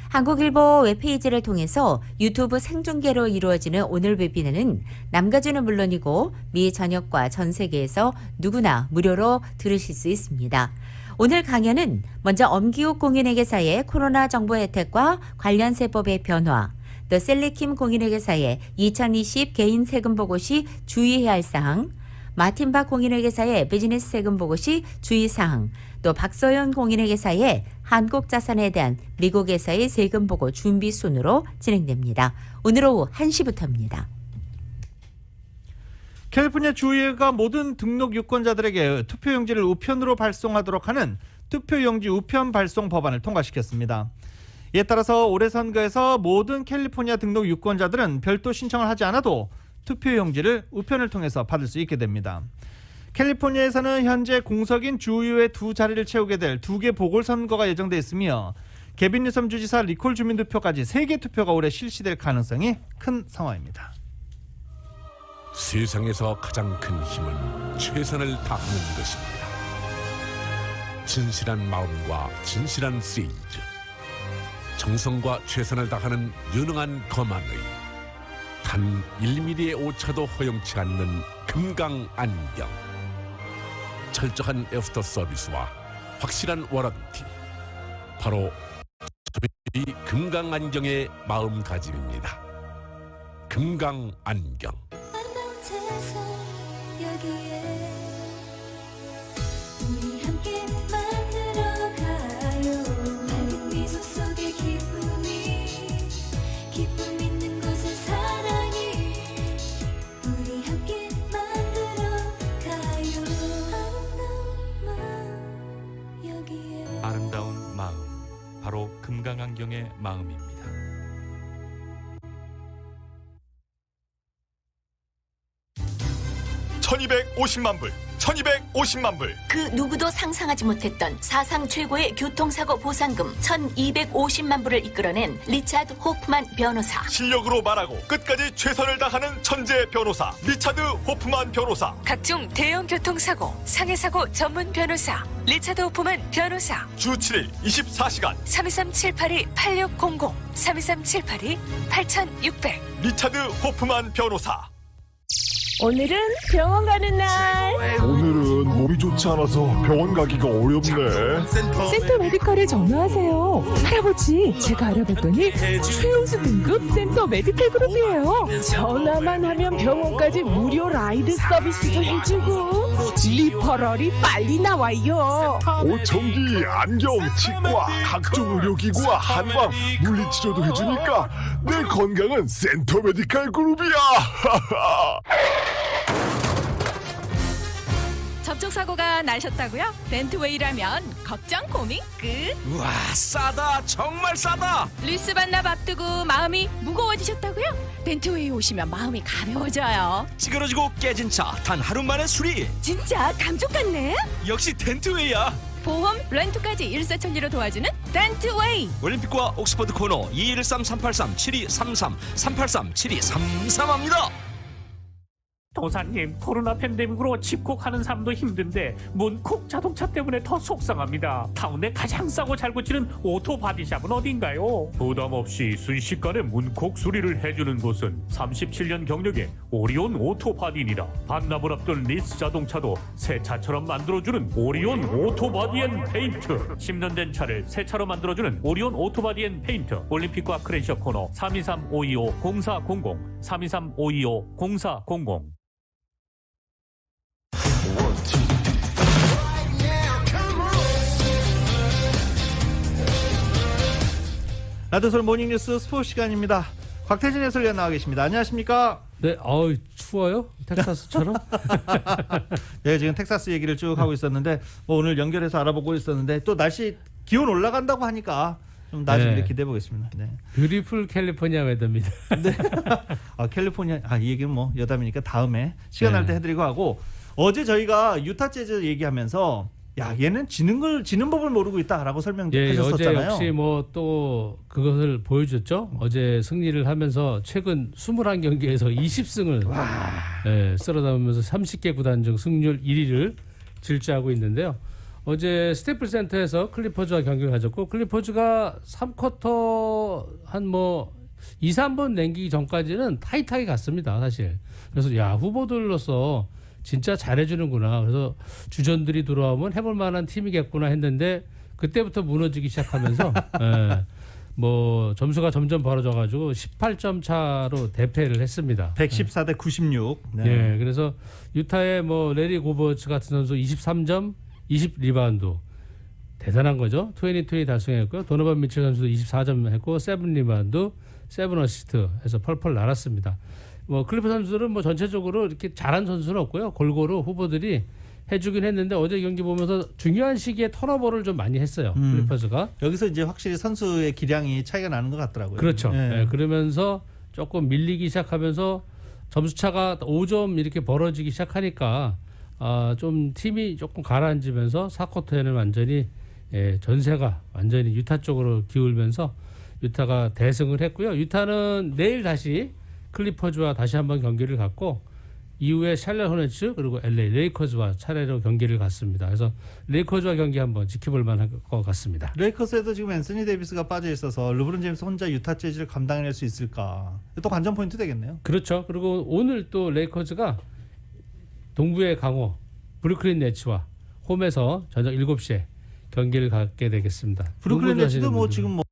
한국일보 웹페이지를 통해서 유튜브 생중계로 이루어지는 오늘 웨비나는 남가주는 물론이고 미 전역과 전 세계에서 누구나 무료로 들으실 수 있습니다. 오늘 강연은 먼저 엄기욱 공인회계사의 코로나 정보 혜택과 관련 세법의 변화, 또 셀리킴 공인회계사의 2020 개인 세금 보고 시 주의해야 할 사항, 마틴박 공인회계사의 비즈니스 세금 보고 시 주의사항, 또 박서연 공인회계사의 한국자산에 대한 미국에서의 세금 보고 준비 순으로 진행됩니다. 오늘 오후 1시부터입니다. 캘리포니아 주의회가 모든 등록 유권자들에게 투표용지를 우편으로 발송하도록 하는 투표용지 우편 발송 법안을 통과시켰습니다. 이에 따라서 올해 선거에서 모든 캘리포니아 등록 유권자들은 별도 신청을 하지 않아도 투표용지를 우편을 통해서 받을 수 있게 됩니다. 캘리포니아에서는 현재 공석인 주의회 2자리를 채우게 될 2개 보궐선거가 예정돼 있으며 개빈 뉴섬 주지사 리콜 주민투표까지 3개 투표가 올해 실시될 가능성이 큰 상황입니다. 세상에서 가장 큰 힘은 최선을 다하는 것입니다. 진실한 마음과 진실한 세일즈, 정성과 최선을 다하는 유능한 검안의 단 1mm의 오차도 허용치 않는 금강안경. 철저한 애프터 서비스와 확실한 워런티. 바로 저희 금강안경의 마음가짐입니다. 금강안경. 여기에 우리 함께 만들어가요. 밝은 미소 속에 기쁨 있는 곳에 사랑이 우리 함께 만들어가요. 아름다운 마음, 바로 금강안경의 마음입니다. $1250만, 1250만 불. 그 누구도 상상하지 못했던 사상 최고의 교통사고 보상금 1250만 불을 이끌어낸 리차드 호프만 변호사. 실력으로 말하고 끝까지 최선을 다하는 천재 변호사 리차드 호프만 변호사. 각종 대형 교통사고, 상해사고 전문 변호사 리차드 호프만 변호사. 주 7일 24시간 323-782-8600 323-782-8600 리차드 호프만 변호사. 오늘은 병원 가는 날. 오늘은 몸이 좋지 않아서 병원 가기가 어렵네. 센터 메디컬에 전화하세요. 할아버지, 제가 알아봤더니 최우수 등급 센터 메디컬 그룹이에요. 전화만 하면 병원까지 무료 라이드 서비스도 해주고 리퍼럴이 빨리 나와요. 오청기, 안경, 치과, 각종 의료기구와 한방, 물리치료도 해주니까 내 건강은 센터 메디컬 그룹이야. 접촉사고가 나셨다고요? 덴트웨이라면 걱정 고민 끝. 우와, 싸다, 정말 싸다. 리스 반납 앞두고 마음이 무거워지셨다고요? 덴트웨이 오시면 마음이 가벼워져요. 찌그러지고 깨진 차 단 하루 만에 수리. 진짜 감쪽 같네. 역시 덴트웨이야. 보험, 렌트까지 일사천리로 도와주는 덴트웨이. 올림픽과 옥스퍼드 코너 213-383-7233 383-7233합니다. 도사님, 코로나 팬데믹으로 집콕하는 사람도 힘든데 문콕 자동차 때문에 더 속상합니다. 타운 내 가장 싸고 잘 고치는 오토 바디샵은 어딘가요? 부담 없이 순식간에 문콕 수리를 해주는 곳은 37년 경력의 오리온 오토 바디니라. 반납을 앞둔 리스 자동차도 새 차처럼 만들어주는 오리온 오토 바디 앤 페인트. 10년 된 차를 새 차로 만들어주는 오리온 오토 바디 앤 페인트. 올림픽과 크레셔 코너 323-525-0400 323-525-0400. 라디오솔 모닝뉴스 스포츠 시간입니다. 곽태진 해설위원 나와 계십니다. 안녕하십니까? 네, 추워요? 텍사스처럼? 네, 지금 텍사스 얘기를 쭉 하고 있었는데 오늘 연결해서 알아보고 있었는데 또 날씨 기온 올라간다고 하니까 좀 나중에 기대해 보겠습니다. 네. 뷰티풀 캘리포니아 웨더입니다. 네. 캘리포니아 이 얘기는 뭐 여담이니까 다음에 시간 날 때 해드리고 하고 어제 저희가 유타 재즈 얘기하면서 얘는 지는 법을 모르고 있다라고 설명하셨었잖아요. 어제 역시 뭐 또 그것을 보여줬죠. 어제 승리를 하면서 최근 21경기에서 20승을 쓸어담으면서 30개 구단 중 승률 1위를 질주하고 있는데요. 어제 스태플 센터에서 클리퍼즈와 경기를 가졌고 클리퍼즈가 3쿼터 한 2, 3분 남기기 전까지는 타이트하게 갔습니다. 사실. 그래서 후보들로서 진짜 잘해주는구나. 그래서 주전들이 들어오면 해볼 만한 팀이겠구나 했는데 그때부터 무너지기 시작하면서 점수가 점점 벌어져가지고 18점 차로 대패를 했습니다. 114대 96. 네. 그래서 유타의 레리 고버츠 같은 선수 23점, 20리바운드 대단한 거죠. 20 달성했고요. 도노반 미첼 선수도 24점 했고 7 리바운드, 7 어시스트 해서 펄펄 날았습니다. 클리퍼 선수들은 전체적으로 이렇게 잘한 선수는 없고요. 골고루 후보들이 해주긴 했는데 어제 경기 보면서 중요한 시기에 턴오버를 좀 많이 했어요. 클리퍼즈가. 여기서 이제 확실히 선수의 기량이 차이가 나는 것 같더라고요. 그렇죠. 그러면서 조금 밀리기 시작하면서 점수차가 5점 이렇게 벌어지기 시작하니까 좀 팀이 조금 가라앉으면서 4쿼터에는 완전히 전세가 완전히 유타 쪽으로 기울면서 유타가 대승을 했고요. 유타는 내일 다시 클리퍼즈와 다시 한번 경기를 갖고 이후에 샬럿 호네츠 그리고 LA 레이커즈와 차례로 경기를 갔습니다. 그래서 레이커즈와 경기 한번 지켜볼 만할 것 같습니다. 레이커스에도 지금 앤서니 데이비스가 빠져 있어서 르브론 제임스 혼자 유타 재즈를 감당해낼 수 있을까? 또 관전 포인트 되겠네요. 그렇죠. 그리고 오늘 또 레이커즈가 동부의 강호 브루클린 네츠와 홈에서 저녁 7시에 경기를 갖게 되겠습니다. 브루클린 네츠도 뭐 지금 뭐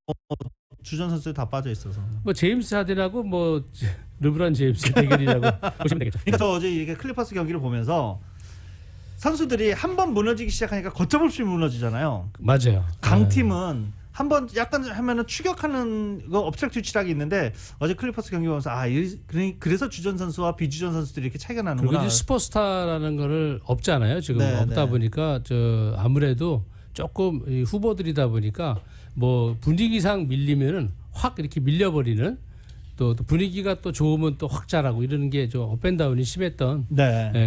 주전 선수들 다 빠져 있어서 뭐 제임스 하든하고 뭐 르브론 제임스 대결이라고 보시면 되겠죠. 그러니까 저 어제 이렇게 클리퍼스 경기를 보면서 선수들이 한 번 무너지기 시작하니까 걷잡없이 무너지잖아요. 맞아요. 강팀은 한 번 약간 하면은 추격하는 거 엎치락뒤치락이 있는데 어제 클리퍼스 경기 보면서 그래서 주전 선수와 비주전 선수들이 이렇게 차이가 나는구나. 그리고 이제 슈퍼스타라는 거를 없잖아요. 지금 네, 없다 네. 보니까 저 아무래도 조금 이 후보들이다 보니까 뭐 분위기상 밀리면은 확 이렇게 밀려버리는 또 분위기가 또 좋으면 또 확 잘하고 이러는 게 좀 업앤다운이 심했던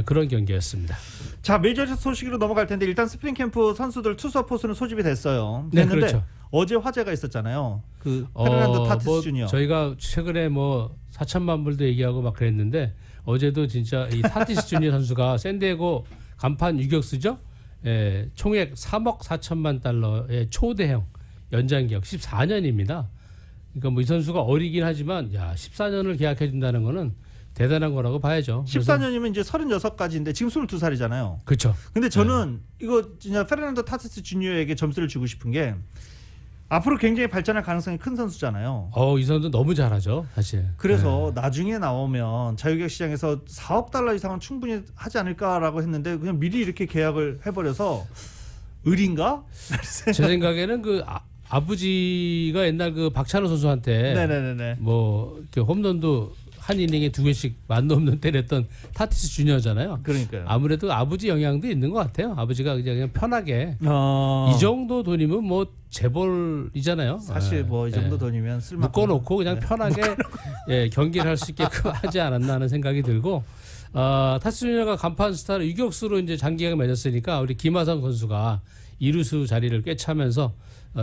그런 경기였습니다. 자, 메이저리그 소식으로 넘어갈 텐데 일단 스프링 캠프 선수들 투수 포수는 소집이 됐어요. 네, 됐는데 그렇죠. 어제 화제가 있었잖아요. 그 페르난도 타티스 뭐 주니어. 저희가 최근에 뭐 4천만 불도 얘기하고 막 그랬는데 어제도 진짜 이 타티스 주니어 선수가 샌디에고 간판 유격수죠. 예, 총액 3억 4천만 달러의 초대형 연장 계약 14년입니다. 그러니까 뭐 이 선수가 어리긴 하지만 14년을 계약해 준다는 거는 대단한 거라고 봐야죠. 14년이면 이제 36까지인데 지금 22살이잖아요. 그렇죠. 근데 저는 이거 진짜 페르난도 타티스 주니어에게 점수를 주고 싶은 게 앞으로 굉장히 발전할 가능성이 큰 선수잖아요. 이 선수 너무 잘하죠, 사실. 그래서 나중에 나오면 자유계약 시장에서 4억 달러 이상은 충분히 하지 않을까라고 했는데 그냥 미리 이렇게 계약을 해버려서 의리인가? 제 생각에는 그 아버지가 옛날 그 박찬호 선수한테 네네네네. 뭐 이렇게 홈런도 한 이닝에 2개씩 만 홈런 때렸던 타티스 주니어잖아요. 그러니까요. 아무래도 아버지 영향도 있는 것 같아요. 아버지가 그냥 편하게 이 정도 돈이면 뭐 재벌이잖아요. 사실 뭐 이 정도 돈이면 쓸만큼 묶어놓고 그냥 편하게 경기를 할 수 있게끔 하지 않았나 하는 생각이 들고 타티스 주니어가 간판 스타로 유격수로 이제 장기계약을 맺었으니까 우리 김하성 선수가 이루수 자리를 꿰차면서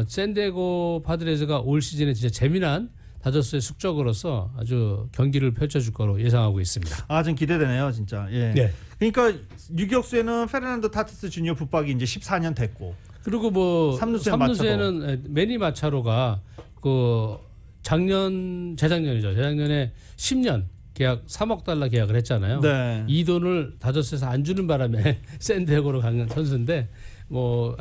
샌디에고 파드레스가 올 시즌에 진짜 재미난 다저스의 숙적으로서 아주 경기를 펼쳐줄 거로 예상하고 있습니다. 좀 기대되네요, 진짜. 예. 네. 그러니까 유격수에는 페르난도 타티스 주니어 붙박이 이제 14년 됐고. 그리고 뭐 3루수에는 매니 마차로가 그 재작년에 10년 계약 3억 달러 계약을 했잖아요. 네. 이 돈을 다저스에서 안 주는 바람에 샌디에고로 간 선수인데 뭐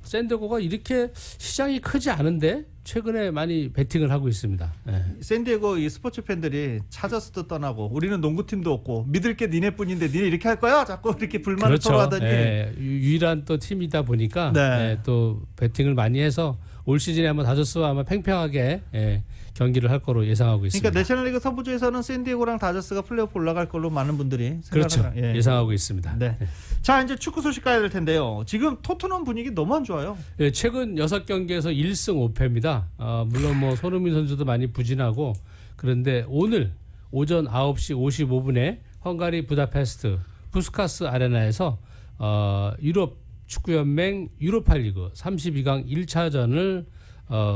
샌디에고가 이렇게 시장이 크지 않은데 최근에 많이 배팅을 하고 있습니다. 샌디에고 이 스포츠 팬들이 차저스도 떠나고 우리는 농구팀도 없고 믿을 게 니네뿐인데 니네 이렇게 할 거야? 자꾸 이렇게 불만을 토로하더니 유일한 또 팀이다 보니까 또 배팅을 많이 해서 올 시즌에 아마 다저스와 아마 팽팽하게 경기를 할 거로 예상하고 있습니다. 그러니까 내셔널리그 서부주에서는 샌디에고랑 다저스가 플레이오프 올라갈 걸로 많은 분들이 그렇죠. 예상하고 있습니다. 네. 자, 이제 축구 소식 가야 될 텐데요. 지금 토트넘 분위기 너무 안 좋아요. 최근 6경기에서 1승 5패입니다. 물론 뭐 손흥민 선수도 많이 부진하고 그런데 오늘 오전 9시 55분에 헝가리 부다페스트 푸스카스 아레나에서 유럽 축구연맹 유로파리그 32강 1차전을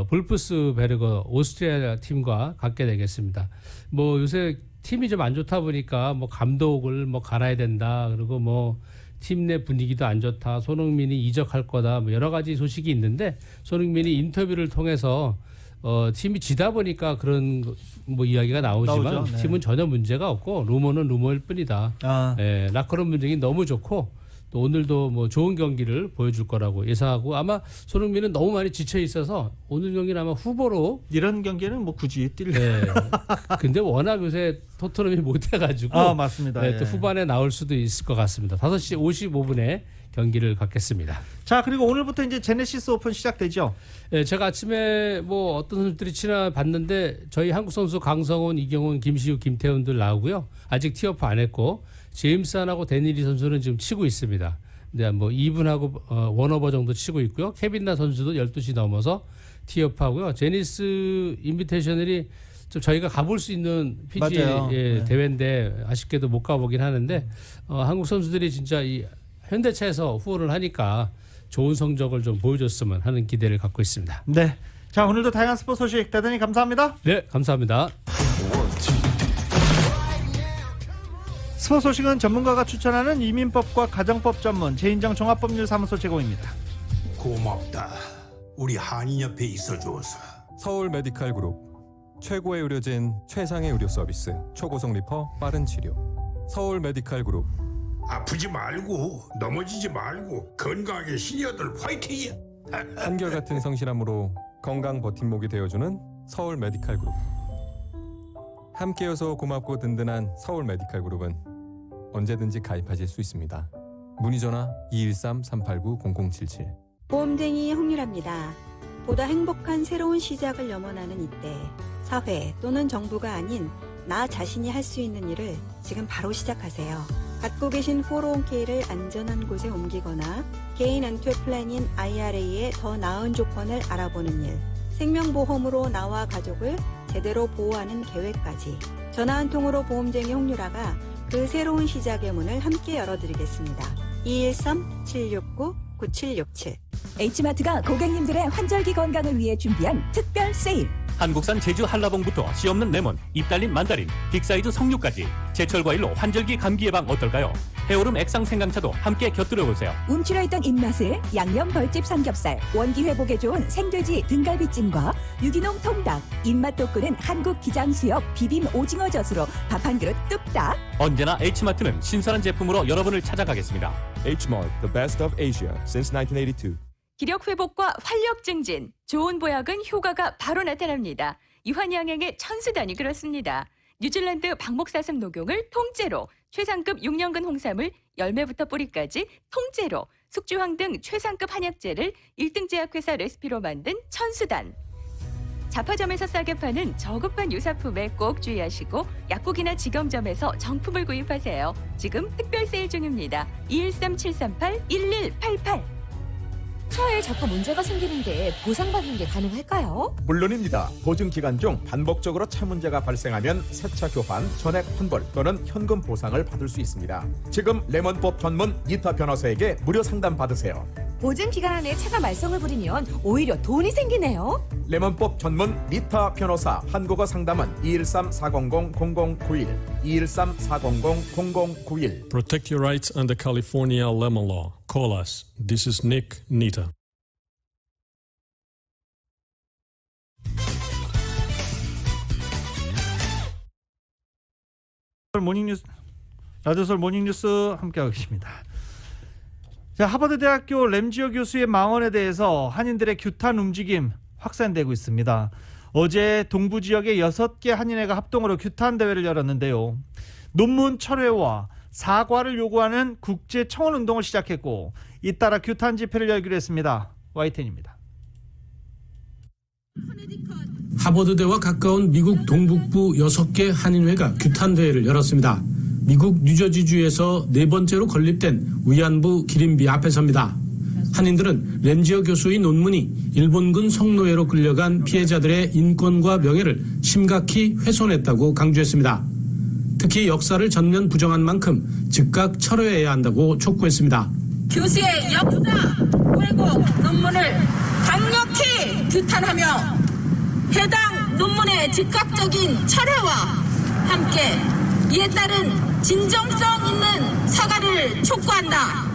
볼프스베르그 오스트리아 팀과 갖게 되겠습니다. 뭐 요새 팀이 좀 안 좋다 보니까 뭐 감독을 뭐 갈아야 된다. 그리고 뭐 팀 내 분위기도 안 좋다. 손흥민이 이적할 거다. 뭐 여러 가지 소식이 있는데 손흥민이 인터뷰를 통해서 팀이 지다 보니까 그런 뭐 이야기가 나오지만 팀은 전혀 문제가 없고 루머는 루머일 뿐이다. 라커룸 분위기 너무 좋고 또 오늘도 뭐 좋은 경기를 보여줄 거라고 예상하고 아마 손흥민은 너무 많이 지쳐 있어서 오늘 경기는 아마 후보로 이런 경기는 뭐 굳이 뛸. 근데 워낙 요새 토트넘이 못해가지고 맞습니다. 또 후반에 나올 수도 있을 것 같습니다. 5시 55분에 경기를 갖겠습니다. 자, 그리고 오늘부터 이제 제네시스 오픈 시작되죠. 제가 아침에 뭐 어떤 선수들이 치나 봤는데 저희 한국 선수 강성훈, 이경훈, 김시우, 김태훈들 나오고요. 아직 티오프 안 했고 제임스 한하고 데니리 선수는 지금 치고 있습니다. 근데 뭐 2분하고 원오버 정도 치고 있고요. 케빈 나 선수도 12시 넘어서 티오프 하고요. 제니스 인비테이셔널이 좀 저희가 가볼 수 있는 PGA 대회인데 아쉽게도 못 가보긴 하는데 한국 선수들이 진짜 이 현대차에서 후원을 하니까 좋은 성적을 좀 보여줬으면 하는 기대를 갖고 있습니다. 네. 자, 오늘도 다양한 스포츠 소식 대단히 감사합니다. 네, 감사합니다. 스포츠 소식은 전문가가 추천하는 이민법과 가정법 전문 제인정 종합법률사무소 제공입니다. 고맙다. 우리 한인협회 있어줘서. 서울 메디칼 그룹 최고의 의료진 최상의 의료 서비스 초고속 리퍼 빠른 치료 서울 메디칼 그룹. 아프지 말고 넘어지지 말고 건강하게 시니어들 화이팅이야. 한결같은 성실함으로 건강 버팀목이 되어주는 서울 메디칼 그룹. 함께여서 고맙고 든든한 서울 메디칼 그룹은 언제든지 가입하실 수 있습니다. 문의 전화 213-389-0077. 보험쟁이 홍유라입니다. 보다 행복한 새로운 시작을 염원하는 이때 사회 또는 정부가 아닌 나 자신이 할 수 있는 일을 지금 바로 시작하세요. 갖고 계신 401k를 안전한 곳에 옮기거나 개인 은퇴 플랜인 IRA의 더 나은 조건을 알아보는 일, 생명보험으로 나와 가족을 제대로 보호하는 계획까지 전화 한 통으로 보험쟁이 홍유라가 그 새로운 시작의 문을 함께 열어드리겠습니다. 213-769-9767. H마트가 고객님들의 환절기 건강을 위해 준비한 특별 세일. 한국산 제주 한라봉부터 씨 없는 레몬, 입 달린 만다린, 빅사이즈 석류까지 제철 과일로 환절기 감기 예방 어떨까요? 해오름 액상 생강차도 함께 곁들여보세요. 움츠려 있던 입맛을 양념 벌집 삼겹살, 원기 회복에 좋은 생돼지 등갈비찜과 유기농 통닭, 입맛 돋구는 한국 기장수역 비빔 오징어 젓으로 밥 한 그릇 뚝딱. 언제나 H마트는 신선한 제품으로 여러분을 찾아가겠습니다. Hmart, the best of Asia since 1982. 기력 회복과 활력 증진, 좋은 보약은 효과가 바로 나타납니다. 유한양행의 천수단이 그렇습니다. 뉴질랜드 박목사슴 녹용을 통째로, 최상급 6년근 홍삼을 열매부터 뿌리까지 통째로, 숙주황 등 최상급 한약재를 1등 제약회사 레시피로 만든 천수단. 자파점에서 싸게 파는 저급한 유사품에 꼭 주의하시고 약국이나 직영점에서 정품을 구입하세요. 지금 특별 세일 중입니다. 213-738-1188. 차에 자꾸 문제가 생기는데 보상받는 게 가능할까요? 물론입니다. 보증 기간 중 반복적으로 차 문제가 발생하면 새차 교환, 전액 환불 또는 현금 보상을 받을 수 있습니다. 지금 레몬법 전문 니타 변호사에게 무료 상담 받으세요. 보증 기간 안에 차가 말썽을 부리면 오히려 돈이 생기네요. 레몬법 전문 니타 변호사. 한국어 상담은 213-400-0091, 213-400-0091. Protect your rights under California lemon law. Call us. This is Nick Nita. 모닝뉴스, 라디오솔 모닝뉴스 함께하고 계십니다. 자, 하버드대학교 램지어 교수의 망언에 대해서 한인들의 규탄 움직임 확산되고 있습니다. 어제 동부 지역의 6개 한인회가 합동으로 규탄 대회를 열었는데요. 논문 철회와 사과를 요구하는 국제 청원 운동을 시작했고, 잇따라 규탄 집회를 열기로 했습니다. YTN입니다. 하버드대와 가까운 미국 동북부 6개 한인회가 규탄 대회를 열었습니다. 미국 뉴저지주에서 네 번째로 건립된 위안부 기린비 앞에서입니다. 한인들은 램지어 교수의 논문이 일본군 성노예로 끌려간 피해자들의 인권과 명예를 심각히 훼손했다고 강조했습니다. 특히 역사를 전면 부정한 만큼 즉각 철회해야 한다고 촉구했습니다. 교수의 역사 왜곡 논문을 강력히 규탄하며 해당 논문의 즉각적인 철회와 함께 이에 따른 진정성 있는 사과를 촉구한다.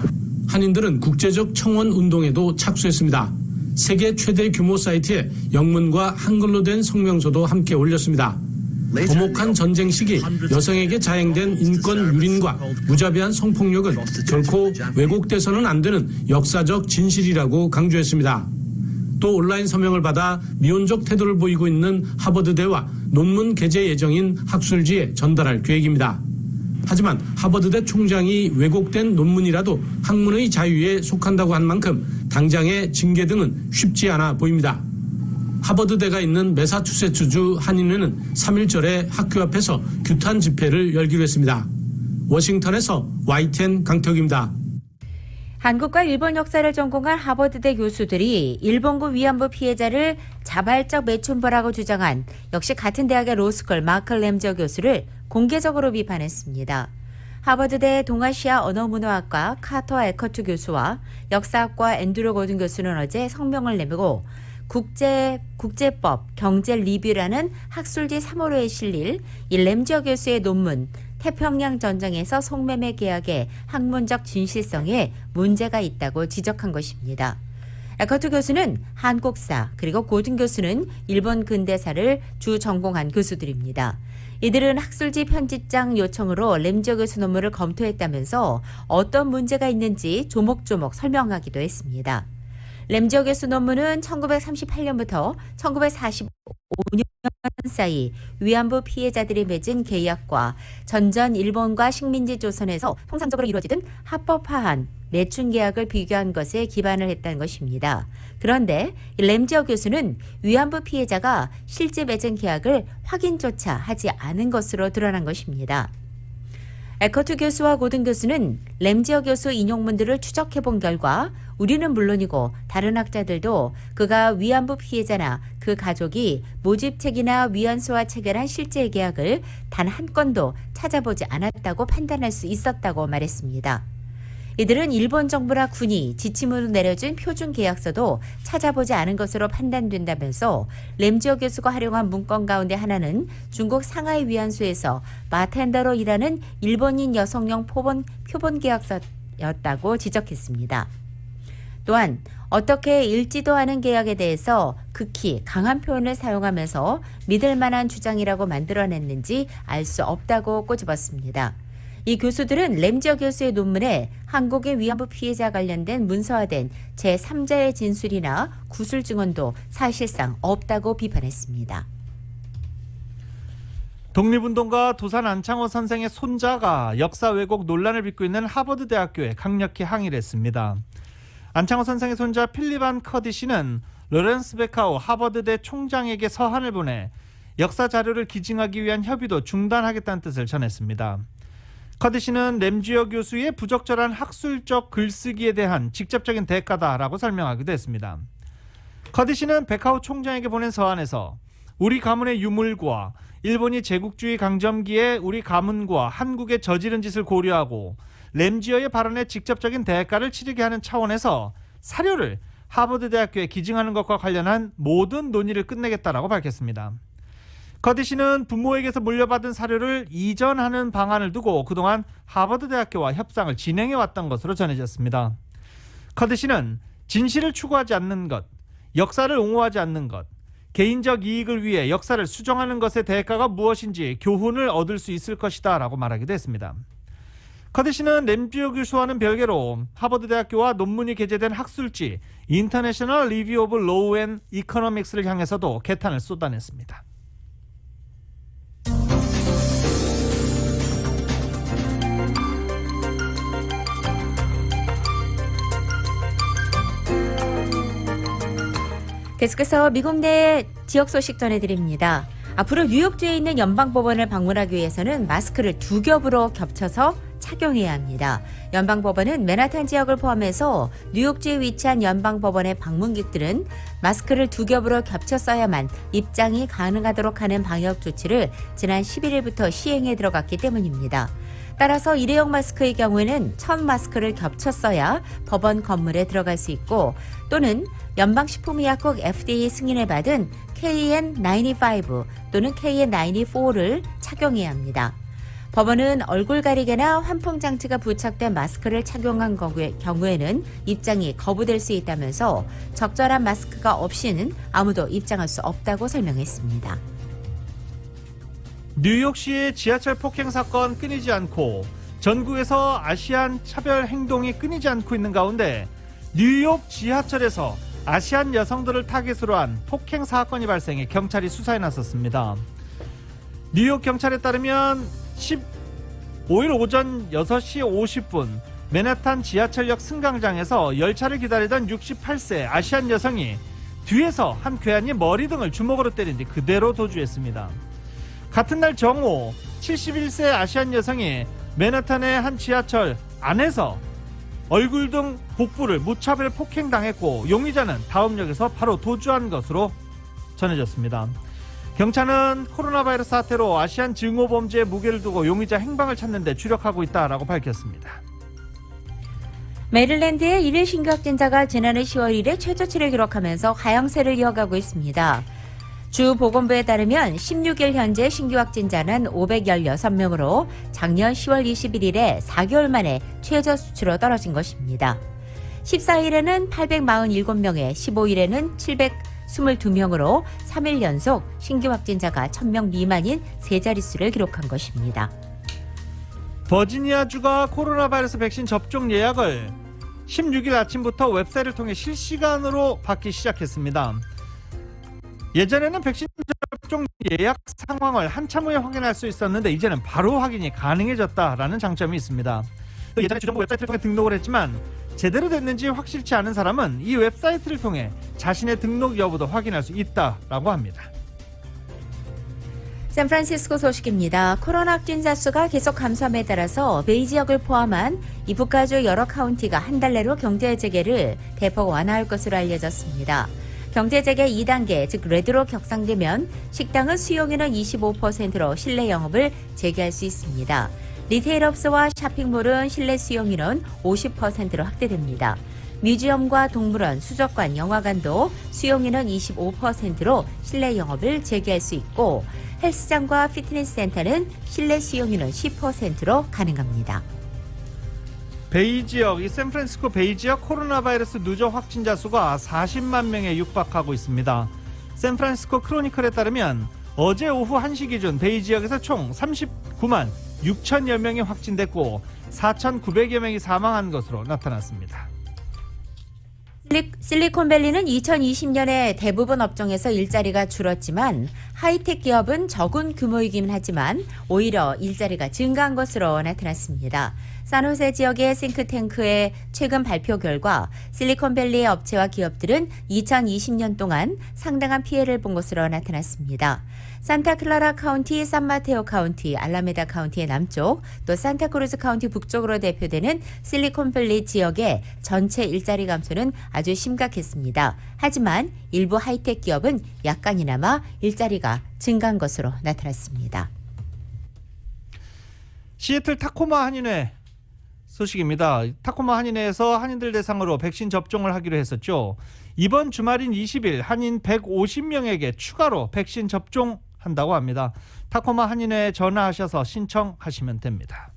한인들은 국제적 청원 운동에도 착수했습니다. 세계 최대 규모 사이트에 영문과 한글로 된 성명서도 함께 올렸습니다. 도목한 전쟁 시기 여성에게 자행된 인권 유린과 무자비한 성폭력은 결코 왜곡돼서는 안 되는 역사적 진실이라고 강조했습니다. 또 온라인 서명을 받아 미온적 태도를 보이고 있는 하버드대와 논문 게재 예정인 학술지에 전달할 계획입니다. 하지만 하버드대 총장이 왜곡된 논문이라도 학문의 자유에 속한다고 한 만큼 당장의 징계 등은 쉽지 않아 보입니다. 하버드대가 있는 매사추세츠주 한인회는 3일절에 학교 앞에서 규탄 집회를 열기로 했습니다. 워싱턴에서 YTN 강태욱입니다. 한국과 일본 역사를 전공한 하버드대 교수들이 일본군 위안부 피해자를 자발적 매춘부라고 주장한 역시 같은 대학의 로스쿨 마크 램지어 교수를 공개적으로 비판했습니다. 하버드대 동아시아 언어문화학과 카터 에커트 교수와 역사학과 앤드루 고든 교수는 어제 성명을 내밀고 국제법 경제 리뷰라는 학술지 3호로에 실릴 이 램지어 교수의 논문 태평양 전쟁에서 송매매 계약의 학문적 진실성에 문제가 있다고 지적한 것입니다. 에커트 교수는 한국사 그리고 고든 교수는 일본 근대사를 주 전공한 교수들입니다. 이들은 학술지 편집장 요청으로 램지어 교수 논문을 검토했다면서 어떤 문제가 있는지 조목조목 설명하기도 했습니다. 램지어 교수 논문은 1938년부터 1945년 사이 위안부 피해자들이 맺은 계약과 전전 일본과 식민지 조선에서 통상적으로 이루어지던 합법화한 매춘 계약을 비교한 것에 기반을 했다는 것입니다. 그런데 램지어 교수는 위안부 피해자가 실제 맺은 계약을 확인조차 하지 않은 것으로 드러난 것입니다. 에커트 교수와 고든 교수는 램지어 교수 인용문들을 추적해본 결과 우리는 물론이고 다른 학자들도 그가 위안부 피해자나 그 가족이 모집책이나 위안소와 체결한 실제 계약을 단 한 건도 찾아보지 않았다고 판단할 수 있었다고 말했습니다. 이들은 일본 정부나 군이 지침으로 내려준 표준 계약서도 찾아보지 않은 것으로 판단된다면서 램지어 교수가 활용한 문건 가운데 하나는 중국 상하이 위안소에서 바텐더로 일하는 일본인 여성용 표본 계약서였다고 지적했습니다. 또한 어떻게 읽지도 않은 계약에 대해서 극히 강한 표현을 사용하면서 믿을 만한 주장이라고 만들어냈는지 알 수 없다고 꼬집었습니다. 이 교수들은 램지어 교수의 논문에 한국의 위안부 피해자 관련된 문서화된 제3자의 진술이나 구술 증언도 사실상 없다고 비판했습니다. 독립운동가 도산 안창호 선생의 손자가 역사 왜곡 논란을 빚고 있는 하버드 대학교에 강력히 항의를 했습니다. 안창호 선생의 손자 필립 안 커디시는 로렌스 베카우 하버드대 총장에게 서한을 보내 역사 자료를 기증하기 위한 협의도 중단하겠다는 뜻을 전했습니다. 커디시는 램지어 교수의 부적절한 학술적 글쓰기에 대한 직접적인 대가다라고 설명하기도 했습니다. 커디시는 베카우 총장에게 보낸 서한에서 우리 가문의 유물과 일본이 제국주의 강점기에 우리 가문과 한국에 저지른 짓을 고려하고 램지어의 발언에 직접적인 대가를 치르게 하는 차원에서 사료를 하버드 대학교에 기증하는 것과 관련한 모든 논의를 끝내겠다라고 밝혔습니다. 커디시는 부모에게서 물려받은 사료를 이전하는 방안을 두고 그동안 하버드 대학교와 협상을 진행해 왔던 것으로 전해졌습니다. 커디시는 진실을 추구하지 않는 것, 역사를 옹호하지 않는 것, 개인적 이익을 위해 역사를 수정하는 것의 대가가 무엇인지 교훈을 얻을 수 있을 것이다 라고 말하기도 했습니다. 커디시는 램지어 교수와는 별개로 하버드 대학교와 논문이 게재된 학술지 인터내셔널 리뷰 오브 로우 앤 이코노믹스를 향해서도 개탄을 쏟아냈습니다. 계속해서 미국 내 지역 소식 전해드립니다. 앞으로 뉴욕주에 있는 연방법원을 방문하기 위해서는 마스크를 두 겹으로 겹쳐서 착용해야 합니다. 연방법원은 맨하탄 지역을 포함해서 뉴욕주에 위치한 연방법원의 방문객들은 마스크를 두 겹으로 겹쳐 써야만 입장이 가능하도록 하는 방역 조치를 지난 11일부터 시행에 들어갔기 때문입니다. 따라서 일회용 마스크의 경우에는 첫 마스크를 겹쳐 써야 법원 건물에 들어갈 수 있고 또는 연방식품의약국 FDA 승인을 받은 KN95 또는 KN94를 착용해야 합니다. 법원은 얼굴 가리개나 환풍 장치가 부착된 마스크를 착용한 경우에는 입장이 거부될 수 있다면서 적절한 마스크가 없이는 아무도 입장할 수 없다고 설명했습니다. 뉴욕시의 지하철 폭행 사건 끊이지 않고 전국에서 아시안 차별 행동이 끊이지 않고 있는 가운데 뉴욕 지하철에서 아시안 여성들을 타깃으로 한 폭행 사건이 발생해 경찰이 수사에 나섰습니다. 뉴욕 경찰에 따르면 15일 오전 6시 50분 맨하탄 지하철역 승강장에서 열차를 기다리던 68세 아시안 여성이 뒤에서 한 괴한이 머리 등을 주먹으로 때린 뒤 그대로 도주했습니다. 같은 날 정오 71세 아시안 여성이 맨하탄의 한 지하철 안에서 얼굴 등 복부를 무차별 폭행당했고 용의자는 다음 역에서 바로 도주한 것으로 전해졌습니다. 경찰은 코로나 바이러스 사태로 아시안 증오범죄에 무게를 두고 용의자 행방을 찾는 데 주력하고 있다라고 밝혔습니다. 메릴랜드의 일일 신규 확진자가 지난해 10월 1일 최저치를 기록하면서 하향세를 이어가고 있습니다. 주 보건부에 따르면 16일 현재 신규 확진자는 516명으로 작년 10월 21일에 4개월 만에 최저 수치로 떨어진 것입니다. 14일에는 847명에 15일에는 722명으로 3일 연속 신규 확진자가 1000명 미만인 세 자릿수를 기록한 것입니다. 버지니아주가 코로나 바이러스 백신 접종 예약을 16일 아침부터 웹사이트를 통해 실시간으로 받기 시작했습니다. 예전에는 백신 접종 예약 상황을 한참 후에 확인할 수 있었는데 이제는 바로 확인이 가능해졌다라는 장점이 있습니다. 예전에 주정부 웹사이트를 통해 등록을 했지만 제대로 됐는지 확실치 않은 사람은 이 웹사이트를 통해 자신의 등록 여부도 확인할 수 있다라고 합니다. 샌프란시스코 소식입니다. 코로나 확진자 수가 계속 감소함에 따라서 베이 지역을 포함한 이 북가주 여러 카운티가 한 달 내로 경제 재개를 대폭 완화할 것으로 알려졌습니다. 경제 재개 2단계, 즉 레드로 격상되면 식당은 수용인은 25%로 실내 영업을 재개할 수 있습니다. 리테일 업소와 쇼핑몰은 실내 수용인은 50%로 확대됩니다. 뮤지엄과 동물원, 수족관, 영화관도 수용인은 25%로 실내 영업을 재개할 수 있고 헬스장과 피트니스 센터는 실내 수용인은 10%로 가능합니다. 베이 지역, 이 샌프란시스코 베이 지역 코로나 바이러스 누적 확진자 수가 40만 명에 육박하고 있습니다. 샌프란시스코 크로니클에 따르면 어제 오후 1시 기준 베이 지역에서 총 39만 6천여 명이 확진됐고 4,900여 명이 사망한 것으로 나타났습니다. 실리콘밸리는 2020년에 대부분 업종에서 일자리가 줄었지만 하이텍 기업은 적은 규모이긴 하지만 오히려 일자리가 증가한 것으로 나타났습니다. 산호세 지역의 싱크탱크의 최근 발표 결과 실리콘밸리의 업체와 기업들은 2020년 동안 상당한 피해를 본 것으로 나타났습니다. 산타클라라 카운티, 산마테오 카운티, 알라메다 카운티의 남쪽, 또 산타크루즈 카운티 북쪽으로 대표되는 실리콘밸리 지역의 전체 일자리 감소는 아주 심각했습니다. 하지만 일부 하이텍 기업은 약간이나마 일자리가 증가한 것으로 나타났습니다. 시애틀 타코마 한인회 소식입니다. 타코마 한인회에서 한인들 대상으로 백신 접종을 하기로 했었죠. 이번 주말인 20일 한인 150명에게 추가로 백신 접종한다고 합니다. 타코마 한인회에 전화하셔서 신청하시면 됩니다.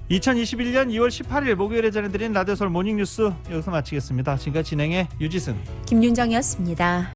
(2021년 2월 18일) 목요일에 전해드린 라디오 서울 모닝뉴스 여기서 마치겠습니다. 지금까지 진행의 유지승, 김윤정이었습니다.